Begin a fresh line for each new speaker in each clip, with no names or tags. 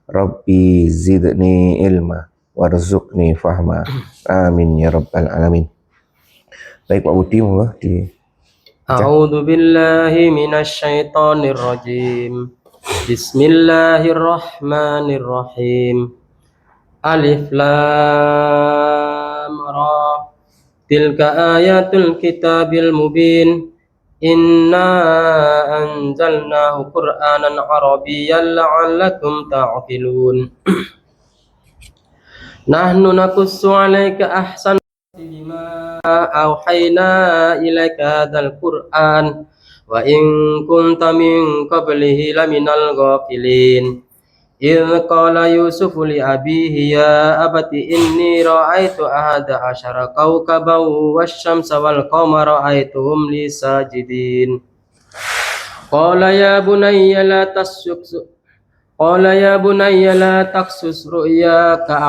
Rabbi zidni ilma warzuqni fahma. Amin ya rabbal alamin. Baik Pak Budi, monggo di
A'udzu billahi minasy syaithanir rajim. Bismillahirrahmanirrahim. Alif lam ra. Tilka ayatul kitabil mubin. Inna anzalnahu Qur'anan Arabiyyan la'allakum ta'qilun. Nahnu naqussu 'alaika ahsan bima auhayna ilaika hadzal Qur'an wa in kunta min qablihi laminal ghafilin. Idz qala Yusufu li abihi ya abati inni ra'aitu ahada asyara kawkaban wasyamsa wal qamara ra'aituhum li sajidin. Qala ya bunayya la taqsus ru'yaka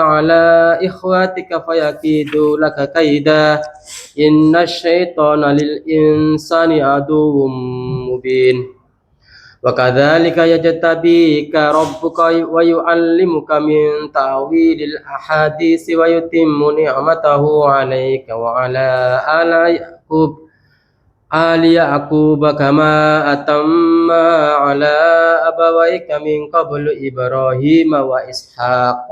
ala ikhwatika fayakidu laka kaida innash syaitana lil insani aduwwum mubin. Wa kadzalika yajtabika rabbuka wa yu'allimuka min ta'wilil ahadits wa yutimmu ni'matahu 'alaika wa 'ala ali Ya'qub kama atamma ala abawaika min qablu Ibrahim wa Ishaq.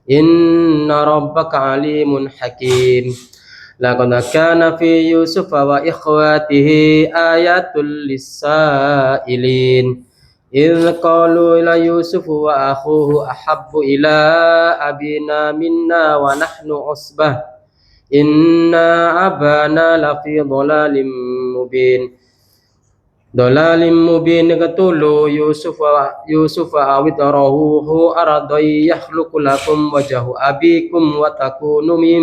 Inna rabbaka alimun hakim. Laqad kana fi Yusuf wa ikhwatihi ayatul lisailin. Idz qalu ila Yusuf wa akhuhu ahabbu ila abina minna wa nahnu usbah. Inna abana lafi dhalalim mubin qatulu Yusuf awitarahu aradai yakhluqu lakum wajhu abikum wa takunu min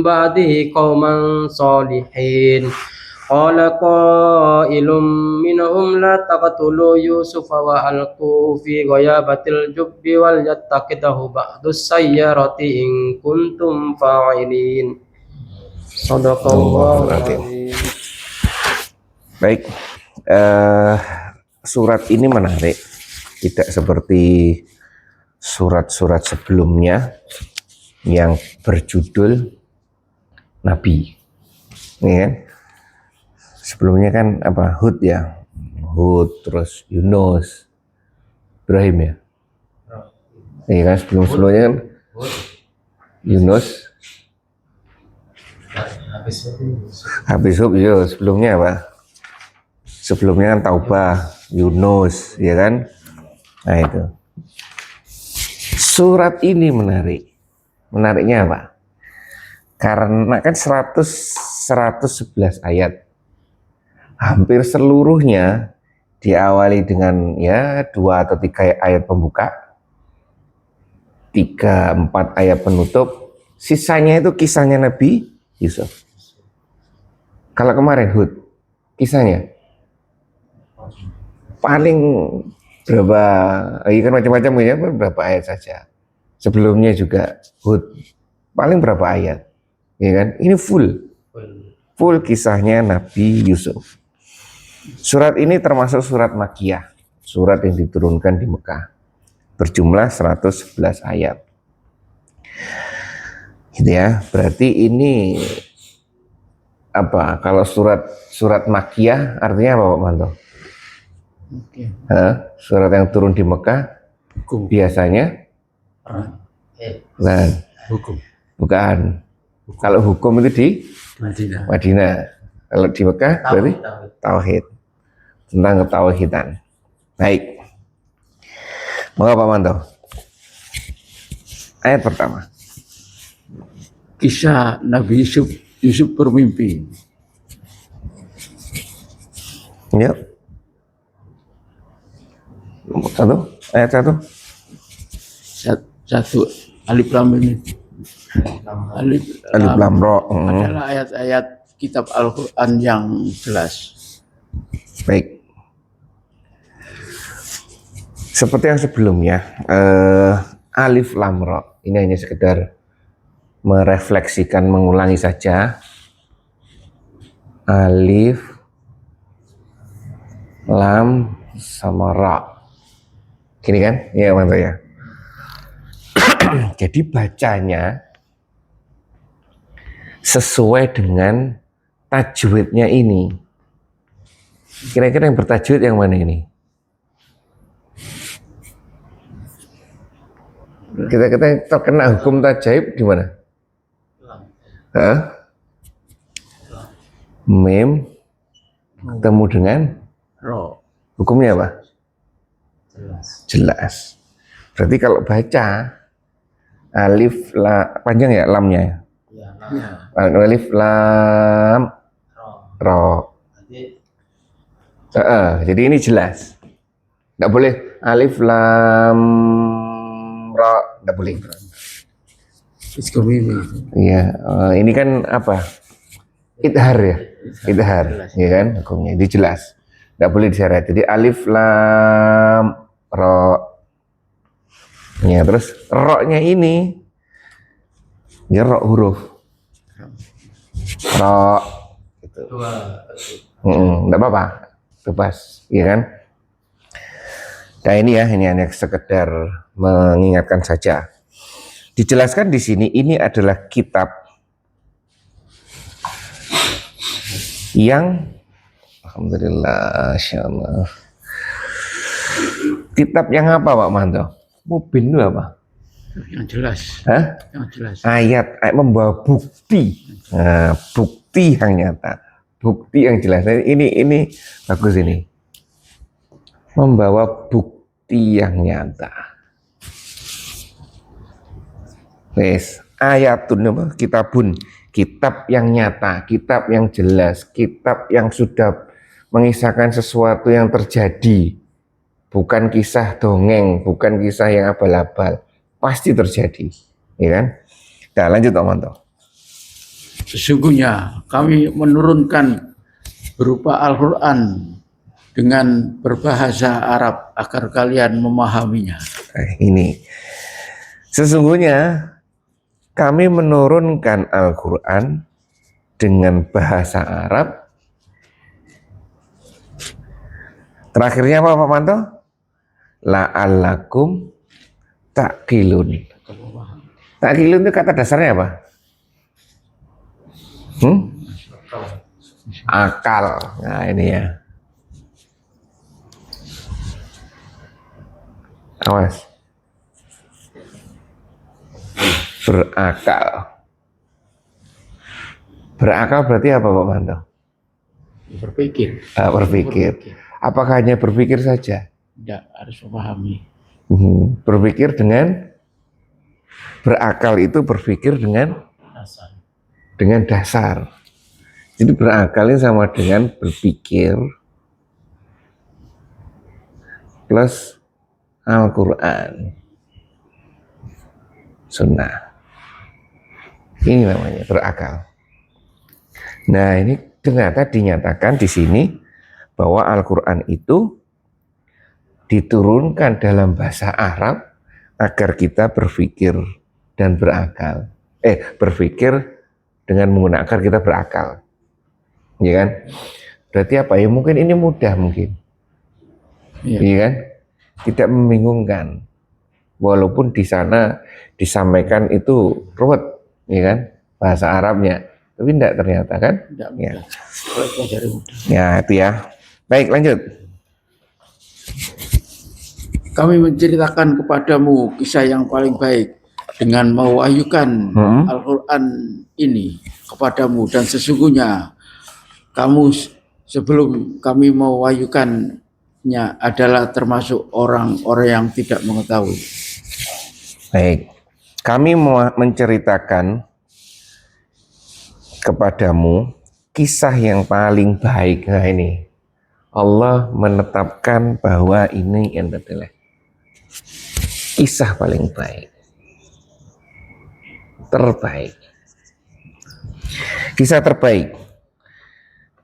ba'dihi qauman salihin. Qala qailum minhum la taqtulu Yusufa wa alqu fi ghayabatil jubbi wal yattaqidahu ba'dus sayyarati in kuntum fa'ilin. Shadaqallahu azim.
Baik, surat ini menarik, tidak seperti surat-surat sebelumnya yang berjudul Nabi. Ini kan? Sebelumnya kan apa? Hud ya, Hud, terus Yunus, Ibrahim ya. Iya kan, sebelumnya kan Yunus, habis Hud, ya sebelumnya apa? Sebelumnya kan Taubah, Yunus, ya kan? Nah itu. Surat ini menarik. Menariknya apa? Karena kan 111 ayat. Hampir seluruhnya diawali dengan ya 2 atau 3 ayat pembuka, 3-4 ayat penutup, sisanya itu kisahnya Nabi Yusuf. Kalau kemarin Hud, kisahnya paling berapa, kan macam-macam ya, berapa ayat saja. Sebelumnya juga Hud, paling berapa ayat, ya kan? Ini full kisahnya Nabi Yusuf. Surat ini termasuk surat Makkiyah, surat yang diturunkan di Mekah, berjumlah 111 ayat. Gitu ya, berarti ini apa? Kalau surat Makkiyah artinya apa Pak Manto? Surat yang turun di Mekah biasanya bukan. Kalau hukum itu di Madinah. Kalau di Mekah berarti tauhid, tentang ketauhidan. Baik, monggo Pak Manto. Ayat pertama.
Kisah Nabi Yusuf bermimpi.
Ya. Ayat 1.
Satu alif lam ini. Alif
lam ra
adalah ayat-ayat kitab Al-Quran yang jelas.
Baik. Seperti yang sebelumnya, alif lam ra ini hanya sekedar merefleksikan, mengulangi saja. Alif lam sama ra. Gini kan? Ya, mantap ya. Jadi bacanya sesuai dengan tajwidnya ini. Kira-kira yang bertajwid yang mana ini? Kita terkena hukum tajwid di mana? Hah? Mim ketemu dengan
Ro.
hukumnya apa? Jelas. Berarti kalau baca alif la panjang ya lamnya.
Ya.
Alif lam ro. Jadi ini jelas. Nggak boleh alif lam ro, nggak boleh. Iya, ini kan apa? Idhar ya, idhar, ya kan? Hukumnya ini jelas. Nggak boleh diseret. Jadi alif lam ro. Ya, terus ro-nya ini ya ro huruf. Ro gitu. Nggak apa-apa, bebas, ya kan? Nah ini ya, ini hanya sekedar mengingatkan saja. Dijelaskan di sini ini adalah kitab yang alhamdulillah, insyaallah. Kitab yang apa Pak Manto? Mubin itu apa?
Yang jelas.
Hah?
Yang jelas.
Ayat membawa bukti. Nah, bukti yang nyata. Bukti yang jelas. Ini bagus ini. Membawa bukti yang nyata. Wes, ayatun apa? Kitabun. Kitab yang nyata, kitab yang jelas, kitab yang sudah mengisahkan sesuatu yang terjadi. Bukan kisah dongeng, bukan kisah yang abal-abal, pasti terjadi, ya kan? Nah, lanjut Om Manto.
Sesungguhnya kami menurunkan berupa Al-Quran dengan berbahasa Arab agar kalian memahaminya.
Ini, sesungguhnya kami menurunkan Al-Quran dengan bahasa Arab. Terakhirnya apa Pak Manto? La'allakum ta'qilun. Ta'qilun itu kata dasarnya apa? Akal. Nah ini ya. Awas. Berakal. Berakal berarti apa Pak Manto?
Berpikir.
Berpikir. Apakah hanya berpikir saja?
Tidak, harus memahami.
Berpikir dengan berakal itu berpikir dengan dasar. Jadi berakal ini sama dengan berpikir plus Al-Quran, Sunnah. Ini namanya berakal. Nah ini ternyata dinyatakan di sini bahwa Al-Quran itu diturunkan dalam bahasa Arab agar kita berpikir dan berakal. Berpikir dengan menggunakan agar kita berakal. Ya kan? Berarti apa ya? Mungkin ini mudah mungkin. Iya kan? Tidak membingungkan. Walaupun di sana disampaikan itu ruwet, ya kan? Bahasa Arabnya. Tapi tidak ternyata kan?
Tidak
ya.
mudah.
Ya, itu ya. Baik, lanjut.
Kami menceritakan kepadamu kisah yang paling baik dengan mewahyukan Al-Quran ini kepadamu, dan sesungguhnya kamu sebelum kami mewahyukannya adalah termasuk orang-orang yang tidak mengetahui.
Baik, kami menceritakan kepadamu kisah yang paling baik. Nah ini Allah menetapkan bahwa ini adalah kisah paling baik, terbaik, kisah terbaik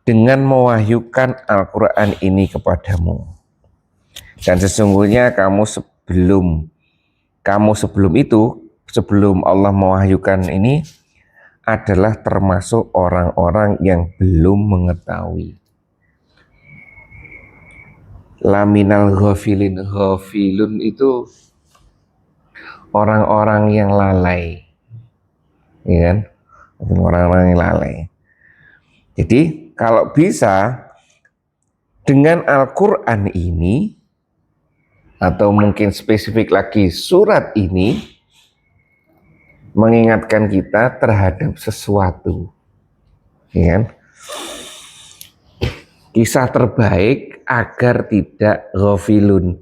dengan mewahyukan Al-Quran ini kepadamu. Dan sesungguhnya kamu sebelum itu, sebelum Allah mewahyukan ini adalah termasuk orang-orang yang belum mengetahui. laminal ghafilin. Ghafilun itu orang-orang yang lalai, ya kan? Orang-orang yang lalai. Jadi kalau bisa dengan Al-Quran ini, atau mungkin spesifik lagi surat ini, mengingatkan kita terhadap sesuatu, ya kan? Kisah terbaik agar tidak ghafilun,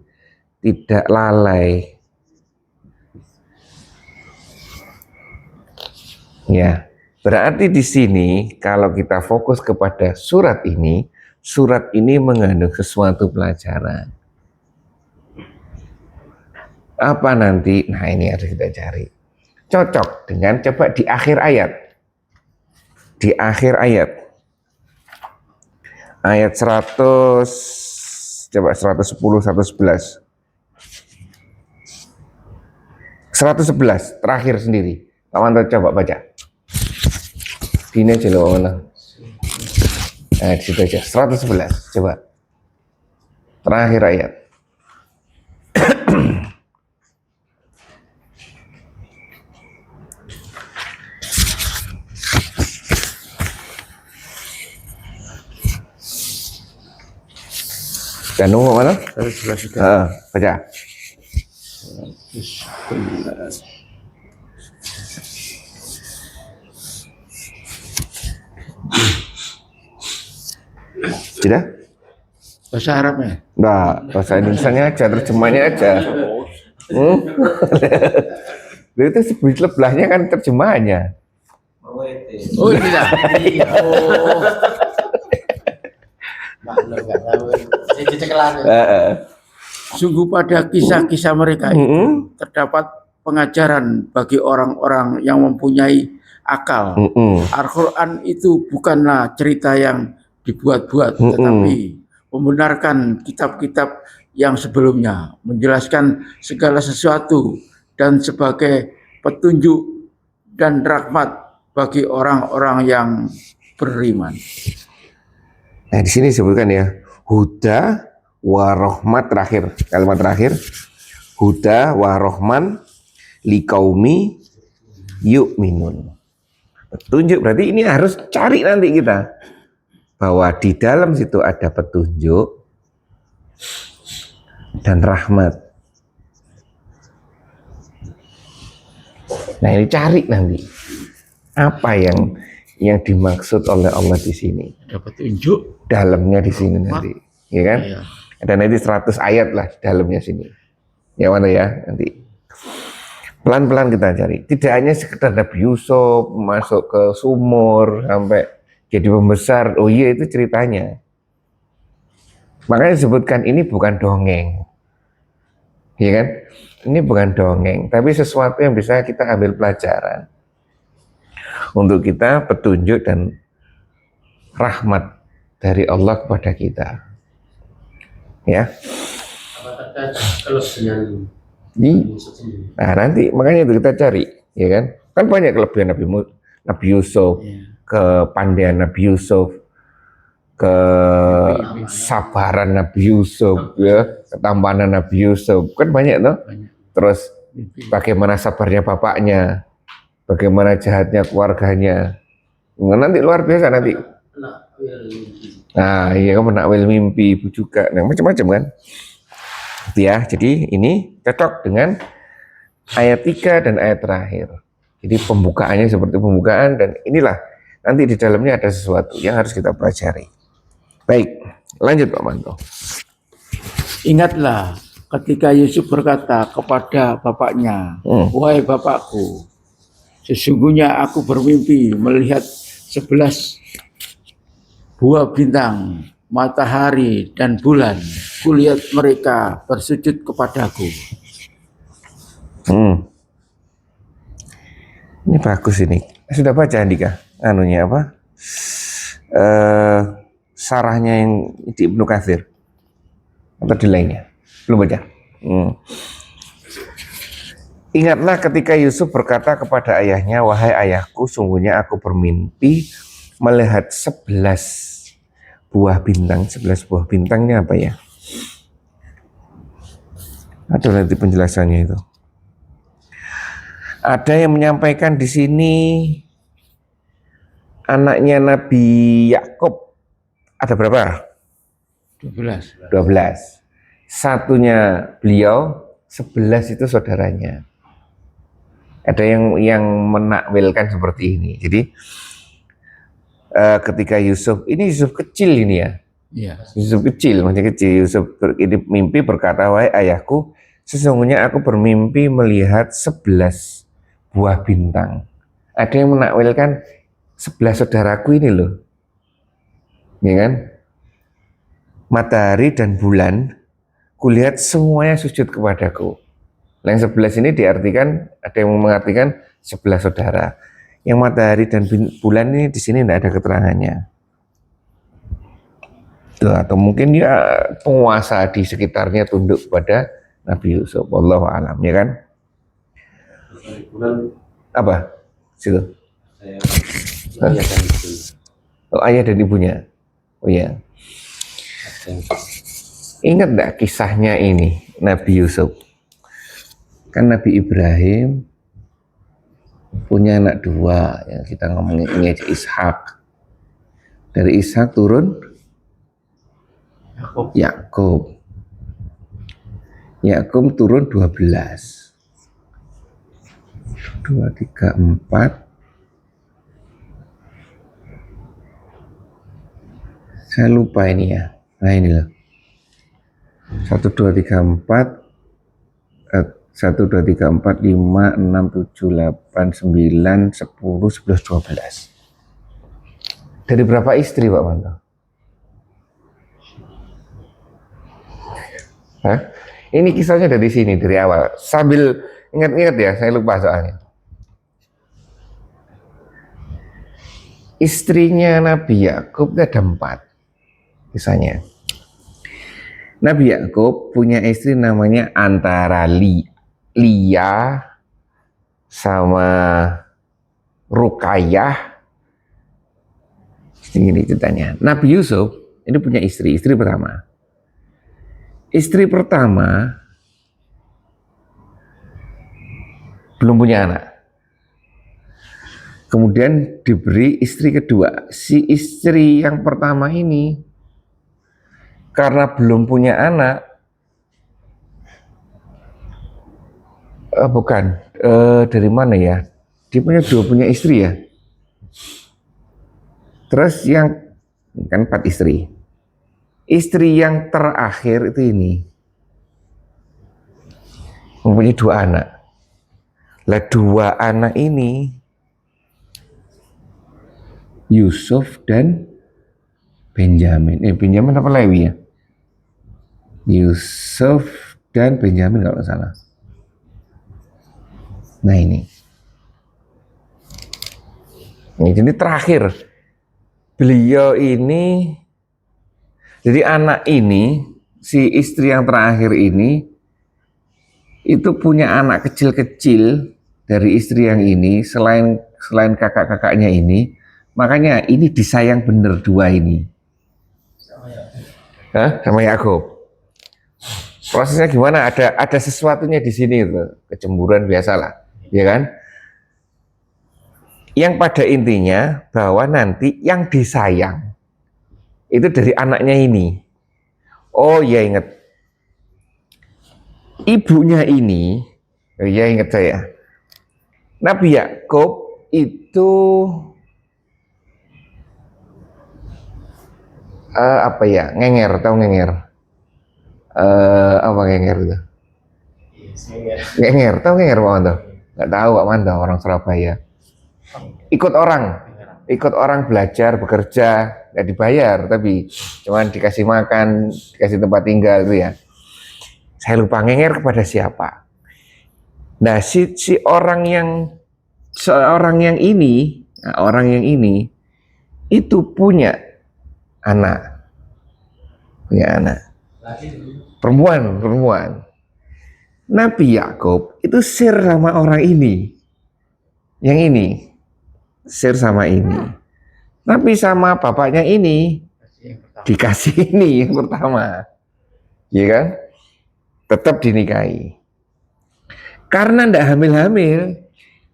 tidak lalai. Ya, berarti di sini kalau kita fokus kepada surat ini mengandung sesuatu pelajaran. Apa nanti? Nah, ini harus kita cari. Cocok dengan, coba di akhir ayat. Di akhir ayat. Ayat 100, coba 110, 111. 111, terakhir sendiri. Pak Manto coba baca. Ini aja loh, nah, di situ aja. 111, coba. Terakhir ayat. Dan nunggu mana?
111.
Baca. Tidak?
Bahasa Arabnya?
Nah, bahasa Indonesianya aja, terjemahnya aja. Itu sebelahnya kan terjemahannya.
Oh tidak. Oh. Sungguh pada kisah-kisah mereka itu terdapat pengajaran bagi orang-orang yang mempunyai akal. Al-Quran itu bukanlah cerita yang dibuat-buat, tetapi membenarkan kitab-kitab yang sebelumnya, menjelaskan segala sesuatu dan sebagai petunjuk dan rahmat bagi orang-orang yang beriman.
Nah, di sini disebutkan ya, huda warohmat terakhir, kalimat terakhir, huda warohman liqaumi yu'minun. Petunjuk, berarti ini harus cari nanti kita bahwa di dalam situ ada petunjuk dan rahmat. Nah, ini cari nanti apa yang dimaksud oleh Allah di sini.
Ada petunjuk
Dalamnya di sini nanti, ya kan?
Iya.
Ada nanti 100 ayat lah di dalamnya sini. Ya mana ya nanti. Pelan-pelan kita cari. Tidak hanya sekedar Nabi Yusuf masuk ke sumur sampai jadi pembesar. Oh iya, itu ceritanya. Makanya disebutkan ini bukan dongeng. Ya kan? Ini bukan dongeng, tapi sesuatu yang bisa kita ambil pelajaran. Untuk kita petunjuk dan rahmat dari Allah kepada kita. Ya. Nah, nanti makanya itu kita cari, ya kan? Kan banyak kelebihan Nabi Yusuf, kepandaian Nabi Yusuf, kesabaran Nabi Yusuf, ya, ketampanan Nabi Yusuf, kan banyak tuh. Terus bagaimana sabarnya bapaknya, bagaimana jahatnya keluarganya, nanti luar biasa nanti. Nah, iya kan menakwil mimpi ibu juga, nah macam-macam kan. Ya, jadi ini cocok dengan ayat 3 dan ayat terakhir. Jadi pembukaannya seperti pembukaan, dan inilah nanti di dalamnya ada sesuatu yang harus kita pelajari. Baik, lanjut Pak Manto.
Ingatlah ketika Yusuf berkata kepada bapaknya, wahai bapakku, sesungguhnya aku bermimpi melihat 11 buah bintang, matahari dan bulan. Kulihat mereka bersujud kepadaku.
Ini bagus ini. Sudah baca Andika? Anunya apa? Sarahnya yang di Ibnu Katsir atau di lainnya? Belum baca? Ingatlah ketika Yusuf berkata kepada ayahnya, wahai ayahku, sungguhnya aku bermimpi melihat 11 buah bintang. 11 buah bintangnya apa ya? Ada nanti penjelasannya itu. Ada yang menyampaikan di sini anaknya Nabi Yakub ada berapa?
12.
12. Satunya beliau, 11 itu saudaranya. Ada yang menakwilkan seperti ini. Jadi ketika Yusuf, ini Yusuf kecil ini ya.
Iya.
Yusuf kecil, masih kecil. Yusuf ini mimpi berkata, wahai ayahku, sesungguhnya aku bermimpi melihat 11 buah bintang. Ada yang menakwilkan 11 saudaraku ini loh. Ya kan? Matahari dan bulan, kulihat semuanya sujud kepadaku. Yang 11 ini diartikan, ada yang mengartikan 11 saudara. Yang matahari dan bulan ini di sini tidak ada keterangannya. Tuh, atau mungkin dia penguasa di sekitarnya tunduk kepada Nabi Yusuf. Wallahu a'lam, ya kan? Apa? Situ.
Ayah dan ibu.
Oh, ayah dan ibunya. Oh iya. Ingat enggak kisahnya ini Nabi Yusuf? Kan Nabi Ibrahim punya anak dua, yang kita ngomongin ini aja, Ishak. Dari Ishak turun Yakub. Yakub turun 12. 2, 3, 4. Saya lupa ini ya. Nah ini loh. 1, 2, 3, 4. 1, 2, 3, 4, 5, 6, 7, 8, 9, 10, 11, 12. Dari berapa istri Pak Manto? Hah? Ini kisahnya dari sini, dari awal. Sambil ingat-ingat ya, saya lupa soalnya. Istrinya Nabi Yakub ada 4 kisahnya. Nabi Yakub punya istri namanya antara Lia sama Rukayah. Ini ceritanya. Nabi Yusuf ini punya istri pertama. Istri pertama belum punya anak. Kemudian diberi istri kedua. Si istri yang pertama ini karena belum punya anak, dari mana ya? Dia punya istri ya. Terus yang kan 4 istri. Istri yang terakhir itu ini mempunyai 2 anak. Lah 2 anak ini Yusuf dan Benjamin. Benjamin apa Lewi ya? Yusuf dan Benjamin kalau salah. Nah ini jadi terakhir beliau ini, jadi anak ini, si istri yang terakhir ini itu punya anak kecil-kecil dari istri yang ini, selain kakak-kakaknya ini. Makanya ini disayang bener 2 ini. Sama Yakub. Prosesnya gimana? Ada sesuatunya di sini itu, kecemburuan biasalah, ya kan? Yang pada intinya bahwa nanti yang disayang itu dari anaknya ini. Oh ya ingat, ibunya ini, oh ya ingat saya. Nabi Yakub itu ngenger, tahu ngenger? Apa ngenger itu? Ngenger, tahu ngenger Pak Manto? Nggak tahu Pak Manto, orang Surabaya. Ikut orang belajar, bekerja, nggak dibayar, tapi cuman dikasih makan, dikasih tempat tinggal itu ya. Saya lupa ngenger kepada siapa. Nah, orang yang ini itu punya anak. Perempuan. Nabi Yakub itu share sama orang ini. Yang ini share sama ini. Tapi sama bapaknya ini dikasih ini yang pertama. Iya kan? tetap dinikahi. Karena ndak hamil-hamil,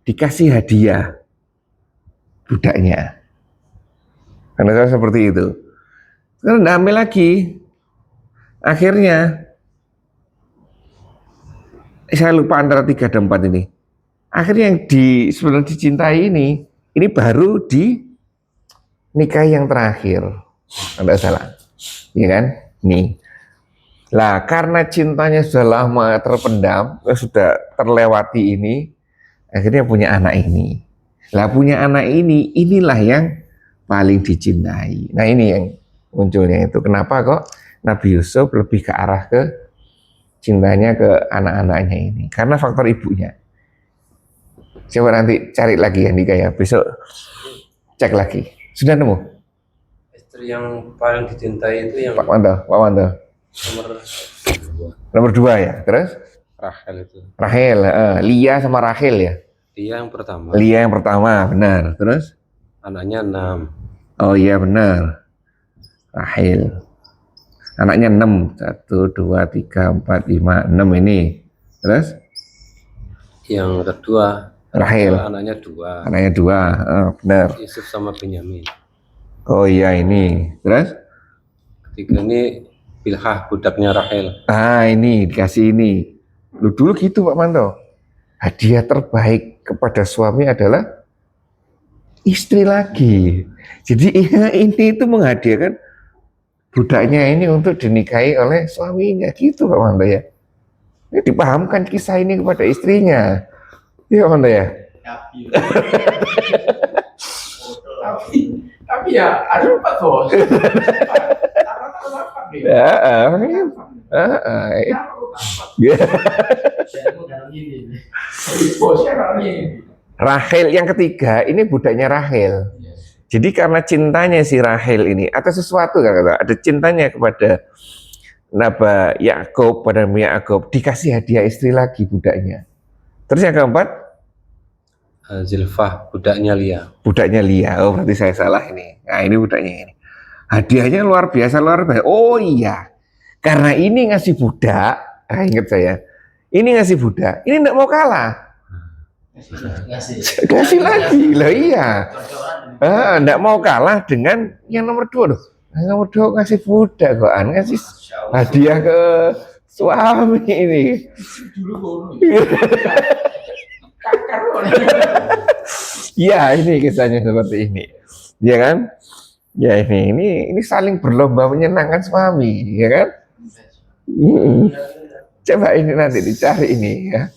dikasih hadiah budaknya. Karena saya seperti itu. Karena ndak hamil lagi, akhirnya saya lupa antara 3 dan 4 ini. Akhirnya yang sebenarnya dicintai ini baru di nikahi yang terakhir. Tidak salah. Iya kan? Nih. Lah, karena cintanya sudah lama terpendam, sudah terlewati ini, akhirnya punya anak ini. Lah, punya anak ini, inilah yang paling dicintai. Nah, ini yang munculnya itu. Kenapa kok Nabi Yusuf lebih ke arah ke cintanya ke anak-anaknya ini? Karena faktor ibunya. Coba nanti cari lagi ya nikah ya. Besok cek lagi. Sudah nemu?
Istri yang paling dicintai itu yang
Pak Manto. Nomor 2 ya. Terus?
Rahel itu.
Rahel, Lia sama Rahel ya.
Dia yang pertama.
Lia yang pertama, benar. Terus?
Anaknya 6.
Oh iya benar. Rahel. Anaknya 6. 1, 2, 3, 4, 5, 6 ini. Terus?
Yang kedua
Rahel.
anaknya 2.
Anaknya 2, benar.
Yusuf sama Benyamin.
Oh iya ini. Terus?
Ketiga ini Bilhah, budaknya Rahel.
Ini dikasih ini. Lu dulu gitu Pak Manto. Hadiah terbaik kepada suami adalah istri lagi. Jadi ini itu menghadiahkan budaknya ini untuk dinikahi oleh suaminya gitu Pak Manto ya. Ini dipahamkan kisah ini kepada istrinya. Iya Pak Manto ya.
Tapi ya ada 4 bos.
Rahel yang ketiga ini budaknya Rahel. Jadi karena cintanya si Rahel ini atas sesuatu ada cintanya kepada Nabi Yakub, pada Nabi Yakub dikasih hadiah istri lagi budaknya. Terus yang keempat
Zilfah, budaknya Lia.
Budaknya Lia. Oh berarti saya salah ini. Nah ini budaknya ini. Hadiahnya luar biasa. Oh iya. Karena ini ngasih budak. Ingat saya. Ini ngasih budak. Ini enggak mau kalah. Kasih lagi. Loh iya. Enggak mau kalah dengan yang nomor 2 loh. Yang nomor 2 ngasih budak kok. Ngasih hadiah ke suami ini. Ya ini kisahnya seperti ini, ya kan? Ya ini saling berlomba menyenangkan suami, ya kan? Coba ini nanti dicari ini ya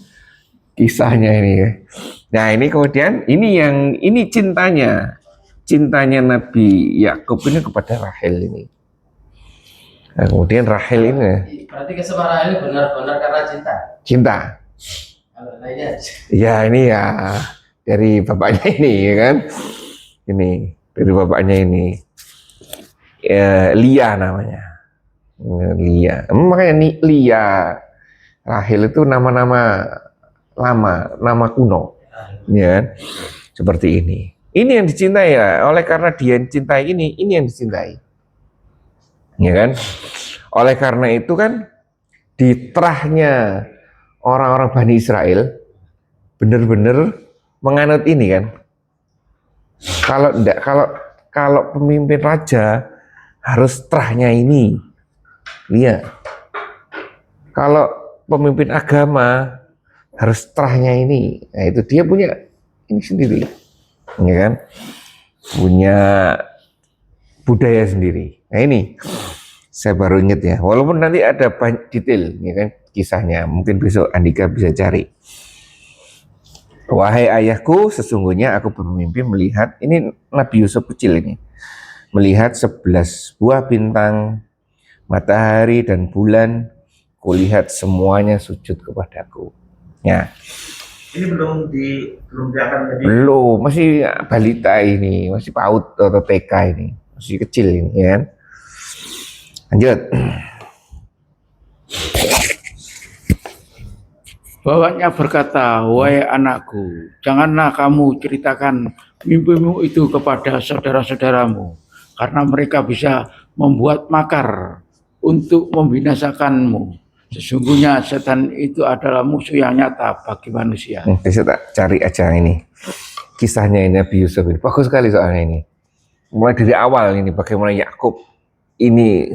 kisahnya ini. Nah ini kemudian ini cintanya Nabi Yakub ini kepada Rahel ini. Nah, kemudian Rahel ini.
Berarti kesemarahan ini benar-benar karena cinta.
Cinta. Ya ini ya dari bapaknya ini ya kan, ini dari bapaknya ini Lia namanya, Lia. Makanya nih Lia, Rahel itu nama-nama lama, nama kuno, ya kan? Seperti ini. Ini yang dicintai ya, oleh karena dia cintai ini yang dicintai, ya kan? Oleh karena itu kan di terahnya orang-orang Bani Israel benar-benar menganut ini kan. Kalau pemimpin raja harus terahnya ini. Lihat. Kalau pemimpin agama harus terahnya ini. Nah, itu dia punya ini sendiri. Ya kan? Punya budaya sendiri. Nah, ini saya baru ingat ya. Walaupun nanti ada banyak detail, ya kan? Kisahnya mungkin besok Andika bisa cari. Wahai ayahku, sesungguhnya aku bermimpi melihat, ini Nabi Yusuf kecil ini, melihat 11 buah bintang, matahari dan bulan, kulihat semuanya sujud kepadaku. Ya.
Ini belum diakan jadi.
Belum, masih balita ini, masih PAUD atau TK ini, masih kecil ini, ya kan? Lanjut.
Bapaknya berkata, wahai anakku, janganlah kamu ceritakan mimpimu itu kepada saudara-saudaramu, karena mereka bisa membuat makar untuk membinasakanmu, Sesungguhnya setan itu adalah musuh yang nyata bagi manusia.
Besok tak cari aja ini kisahnya ini Nabi Yusuf ini bagus sekali soalnya ini. Mulai dari awal ini bagaimana Yakub ini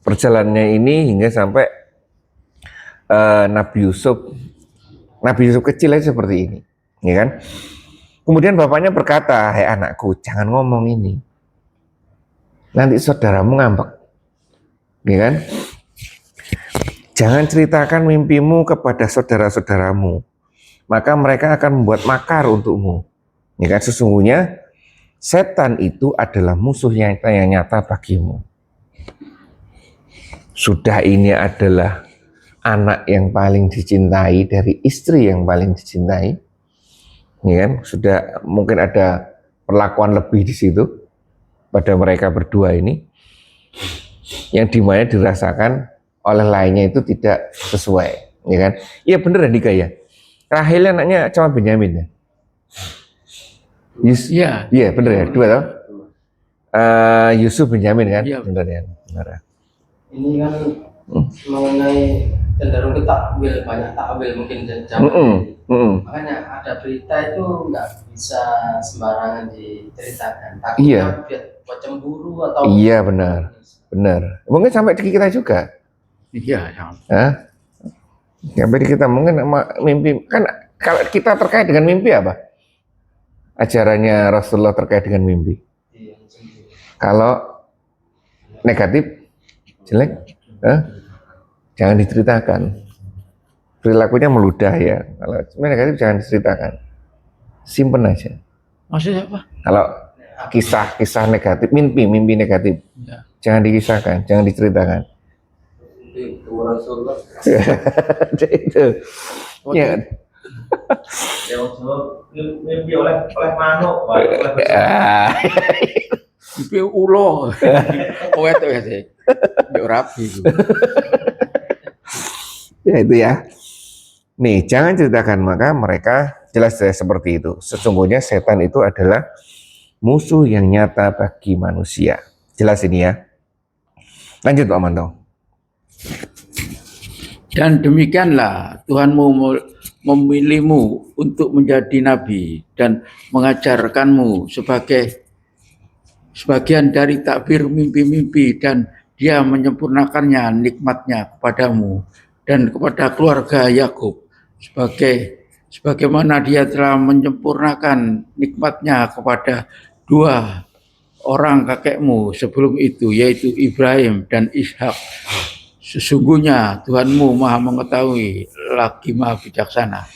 perjalanannya ini hingga sampai Nabi Yusuf kecil aja seperti ini, ya kan? Kemudian bapaknya berkata, "Hai anakku, jangan ngomong ini. Nanti saudaramu ngambek." Ya kan? Jangan ceritakan mimpimu kepada saudara-saudaramu, maka mereka akan membuat makar untukmu. Ya kan? Sesungguhnya setan itu adalah musuh yang nyata bagimu. Sudah ini adalah anak yang paling dicintai dari istri yang paling dicintai, ya kan? Sudah mungkin ada perlakuan lebih di situ pada mereka berdua ini, yang dimana dirasakan oleh lainnya itu tidak sesuai, ya kan? Iya bener Andika ya. Rahel anaknya cuma Benyamin ya. Iya bener ya, dua tau. Yusuf Benyamin kan,
Iya.
bener ya, bener.
Ini kan mengenai cenderung ke takwil, banyak takwil mungkin zaman ini. Makanya ada berita itu nggak bisa sembarangan diceritakan. Takutnya buat cemburu atau
Iya benar. Mungkin sampai di kita juga.
Iya,
Sampai di kita mungkin sama mimpi kan kalau kita terkait dengan mimpi apa? Ajarannya Rasulullah terkait dengan mimpi. Kalau negatif, jelek, jangan diceritakan. Perilakunya meludah ya. Kalau negatif jangan diceritakan. Simpen aja.
Maksudnya apa?
Kalau kisah negatif, mimpi negatif,
Ya.
jangan dikisahkan, jangan diceritakan.
itu Rasulullah.
Itu. Ya.
Mimpi oleh manuk,
Mimpi ulo. Oh itu ya sih. Rapi.
Ya itu ya. Nih, jangan ceritakan, maka mereka jelas seperti itu. Sesungguhnya setan itu adalah musuh yang nyata bagi manusia. Jelas ini ya. Lanjut Pak Manto.
Dan demikianlah Tuhanmu memilihmu untuk menjadi nabi dan mengajarkanmu sebagian dari takbir mimpi-mimpi, dan dia menyempurnakannya nikmatnya kepadamu dan kepada keluarga Yakub sebagaimana dia telah menyempurnakan nikmatnya kepada dua orang kakekmu sebelum itu, yaitu Ibrahim dan Ishak. Sesungguhnya Tuhanmu Maha Mengetahui lagi Maha Bijaksana.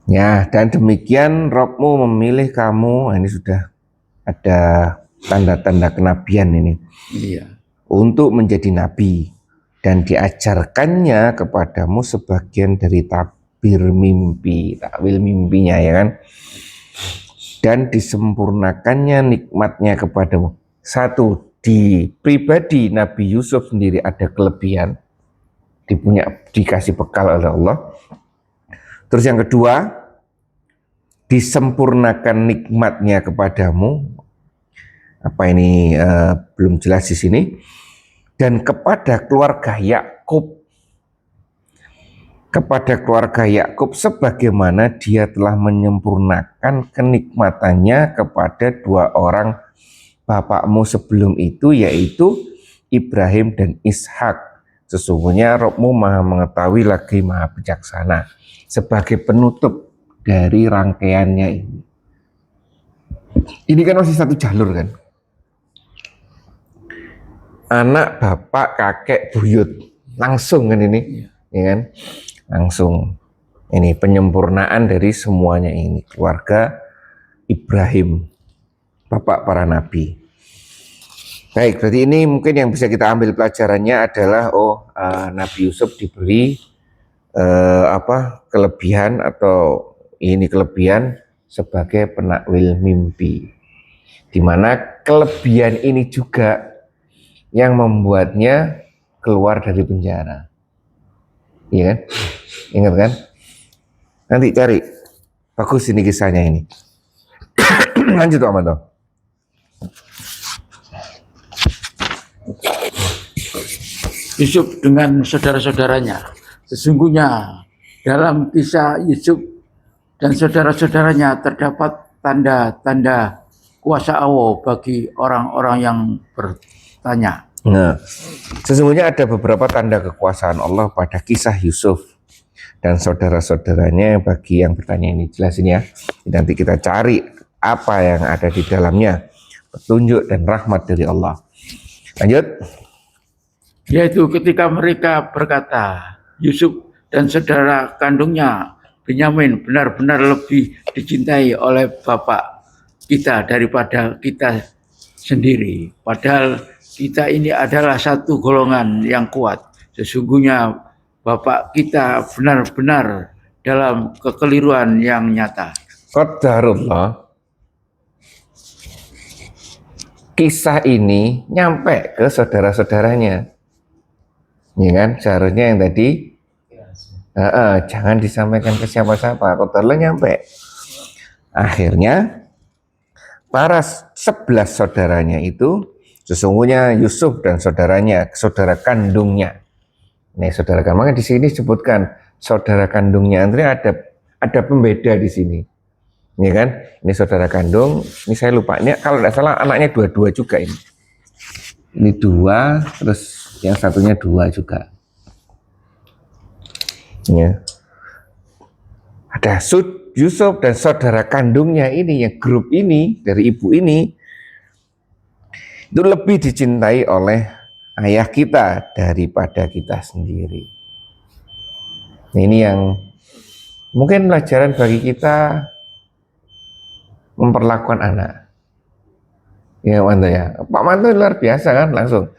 Ya, dan demikian Robmu memilih kamu. Ini sudah ada tanda-tanda kenabian ini.
Iya.
Untuk menjadi nabi, dan diajarkannya kepadamu sebagian dari takwil mimpinya, ya kan? Dan disempurnakannya nikmatnya kepadamu. Satu, di pribadi Nabi Yusuf sendiri ada kelebihan, dikasih bekal oleh Allah. Terus yang kedua, disempurnakan nikmatnya kepadamu. Apa ini belum jelas di sini. Dan kepada keluarga Yakub sebagaimana dia telah menyempurnakan kenikmatannya kepada dua orang bapakmu sebelum itu, yaitu Ibrahim dan Ishak. Sesungguhnya Robmu Maha Mengetahui lagi Maha Bijaksana. Sebagai penutup dari rangkaiannya ini. Ini kan masih satu jalur kan. Anak, bapak, kakek, buyut, langsung kan ini, ya kan? Langsung. Ini penyempurnaan dari semuanya ini, keluarga Ibrahim, bapak para nabi. Baik, berarti ini mungkin yang bisa kita ambil pelajarannya adalah Nabi Yusuf diberi kelebihan, atau ini kelebihan sebagai penakwil mimpi. Di mana kelebihan ini juga yang membuatnya keluar dari penjara. Iya kan? Ingat kan? Nanti cari. Bagus ini kisahnya ini. Lanjut Pak Manto.
Yusuf dengan saudara-saudaranya. Sesungguhnya dalam kisah Yusuf dan saudara-saudaranya terdapat tanda-tanda kuasa Allah bagi orang-orang yang bertanya.
Nah, sesungguhnya ada beberapa tanda kekuasaan Allah pada kisah Yusuf dan saudara-saudaranya bagi yang bertanya ini. Jelasin ya. Nanti kita cari apa yang ada di dalamnya. Petunjuk dan rahmat dari Allah. Lanjut.
Yaitu ketika mereka berkata, Yusuf dan saudara kandungnya Benyamin benar-benar lebih dicintai oleh bapak kita daripada kita sendiri. Padahal kita ini adalah satu golongan yang kuat. Sesungguhnya bapak kita benar-benar dalam kekeliruan yang nyata.
Qadarullah. Kisah ini nyampe ke saudara-saudaranya. Ya kan, seharusnya yang tadi jangan disampaikan ke siapa-siapa. Qadarullah nyampe. Akhirnya para 11 saudaranya itu sesungguhnya Yusuf dan saudaranya, saudara kandungnya. Nih saudara kandung, maka di sini disebutkan saudara kandungnya. Andre ada pembeda di sini. Ya kan? Ini saudara kandung, ini saya lupa. Ini kalau tidak salah anaknya dua-dua juga ini. Ini 2, terus yang satunya 2 juga. Ya. Ada Yusuf dan saudara kandungnya ini, yang grup ini dari ibu ini itu lebih dicintai oleh ayah kita daripada kita sendiri. Nah, ini yang mungkin pelajaran bagi kita memperlakukan anak. Ya Manto ya, Pak Manto luar biasa kan, langsung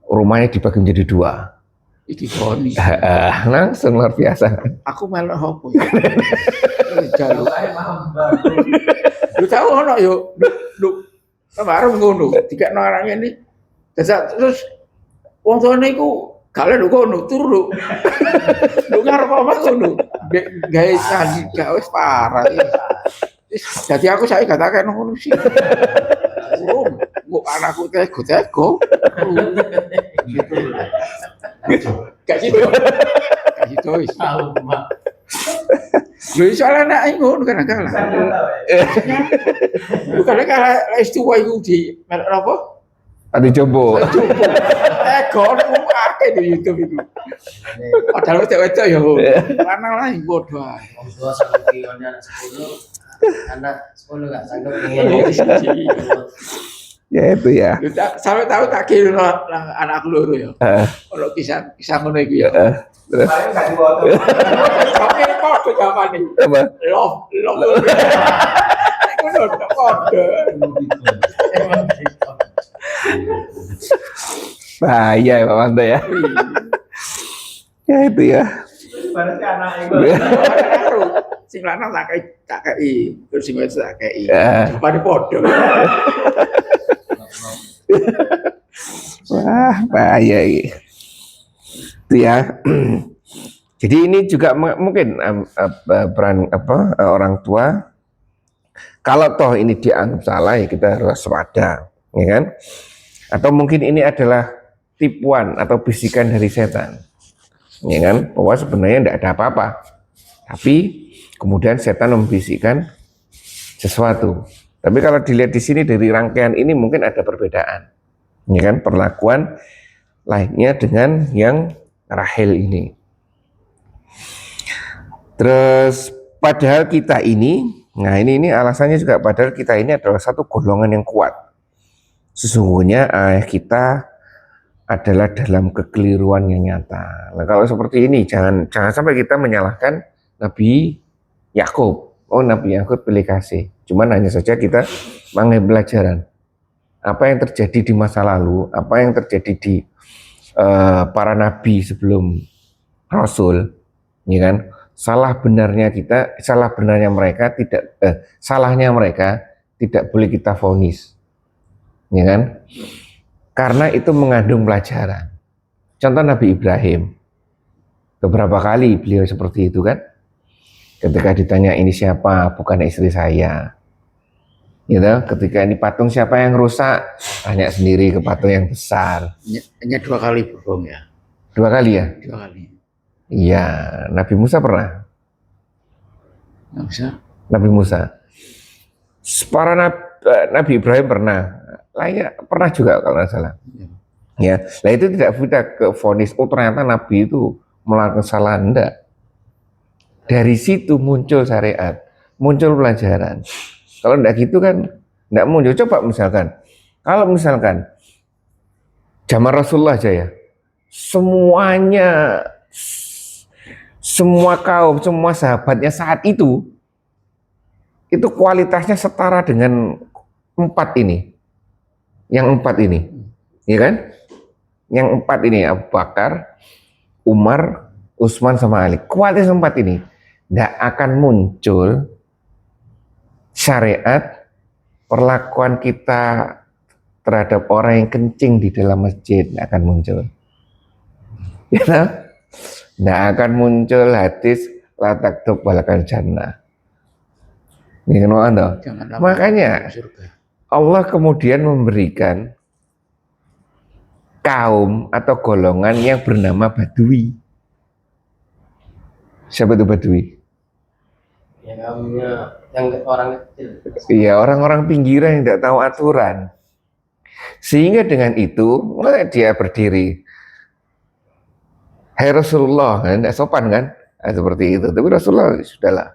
rumahnya dibagi menjadi 2.
Iki koni.
Langsung luar biasa.
Aku melok apa ya? Jaluk ae lu tahu ono yo, lu kemarin ngono, dikekno arane ini. Terus wong tuane iku gale lho kono turu lho. Lu ngarep apa ngono? Gawe sanji gak wis parah iki. Jadi aku saya katakan ngono sih. Urung, kok anakku tego-tego. Gitu. Gak gitu. Gak gitu wis. Lho soalnya anak ngono kan kalah. Bukan kalah istiwa iku di merek apa?
Adi coba.
Gon akeh di YouTube itu. Padahal wedok ya. Lanang lah bodoh ae.
Wong tua sanggup anak 10, anak 10 gak sanggup ingin.
Ya itu ya.
Sampai tahu tak kirim anakku loro ya. Kalau kisah ngono iku ya.
Terus
Paling gak diwoto.
Tapi kok jawaban iki.
apa?
Love. Iku lho kode.
Bahaya ya Pak Manto ya. Ya itu ya.
Berarti anak itu.
Sing lanang tak kei, terus sing wedok tak kei.
Ya.
Jawabane padha.
Wah, bahaya ini. Itu ya. Jadi ini juga mungkin peran orang tua. Kalau toh ini dianggap salah ya kita harus waspada, ya kan? Atau mungkin ini adalah tipuan atau bisikan dari setan, ya kan? Bahwa sebenarnya tidak ada apa-apa, tapi kemudian setan membisikkan sesuatu. Tapi kalau dilihat di sini dari rangkaian ini mungkin ada perbedaan, ya kan? Perlakuan lainnya dengan yang Rahel ini. Terus padahal kita ini, nah ini alasannya juga padahal kita ini adalah satu golongan yang kuat. Sesungguhnya ayah kita adalah dalam kekeliruan yang nyata. Nah, kalau seperti ini jangan sampai kita menyalahkan Nabi Yakub. Oh, Nabi Yakub pilih kasih. Cuman hanya saja kita mengambil pelajaran. Apa yang terjadi di masa lalu, apa yang terjadi di para nabi sebelum Rasul, ya kan? Salahnya mereka salahnya mereka tidak boleh kita vonis, ya kan? Karena itu mengandung pelajaran. Contoh Nabi Ibrahim, beberapa kali beliau seperti itu kan? Ketika ditanya ini siapa, bukan istri saya. Gitu, ketika ini patung siapa yang rusak, tanya sendiri ke patung yang besar.
Hanya 2 kali bohong ya.
2 kali ya?
2 kali.
Iya, Nabi Musa pernah.
Nggak bisa.
Nabi Musa. Para Nabi Ibrahim pernah. Lainnya pernah juga kalau nggak salah. Ya, nah itu tidak bisa ke vonis, oh ternyata Nabi itu melakukan kesalahan, enggak. Dari situ muncul syariat, muncul pelajaran. Kalau enggak gitu kan, enggak muncul. Coba misalkan, kalau misalkan zaman Rasulullah aja ya, semuanya, semua kaum, semua sahabatnya saat itu kualitasnya setara dengan 4 ini, yang 4 ini, ya kan? Yang 4 ini, Abu Bakar, Umar, Utsman sama Ali. Kualitas 4 ini tidak akan muncul syariat perlakuan kita terhadap orang yang kencing di dalam masjid, tidak akan muncul. Ya, tidak akan muncul hadis la takdub walakal jannah. Ini kenapa Anda? Makanya Allah kemudian memberikan kaum atau golongan yang bernama Badui. Siapa itu Badui?
Yang orang kecil.
Iya, orang-orang pinggiran yang tidak tahu aturan. Sehingga dengan itu, mulai dia berdiri. Hai Rasulullah, kan? Tidak sopan kan? Nah, seperti itu. Tapi Rasulullah sudahlah.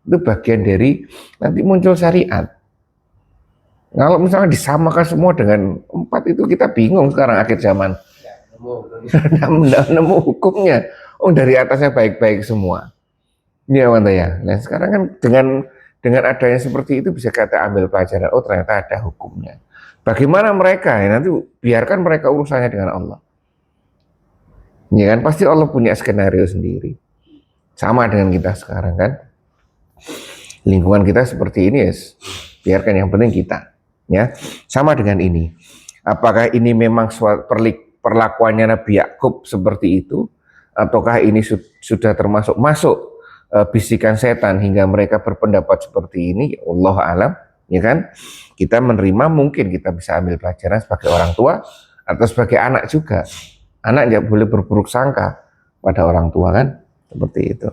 Itu bagian dari nanti muncul syariat. Kalau misalnya disamakan semua dengan 4 itu kita bingung sekarang akhir zaman. Tidak nemu hukumnya. Oh dari atasnya baik-baik semua. Iya Wanda ya. Nah sekarang kan dengan adanya seperti itu bisa kita ambil pelajaran. Oh ternyata ada hukumnya. Bagaimana mereka? Ya, nanti biarkan mereka urusannya dengan Allah. Ya kan pasti Allah punya skenario sendiri. Sama dengan kita sekarang kan. Lingkungan kita seperti ini ya. Biarkan yang penting kita. Ya, sama dengan ini. Apakah ini memang perlakuannya Nabi Yakub seperti itu, ataukah ini sudah termasuk bisikan setan hingga mereka berpendapat seperti ini? Allah alam, ya kan? Kita menerima, mungkin kita bisa ambil pelajaran sebagai orang tua atau sebagai anak juga. Anak tidak boleh berburuk sangka pada orang tua kan, seperti itu.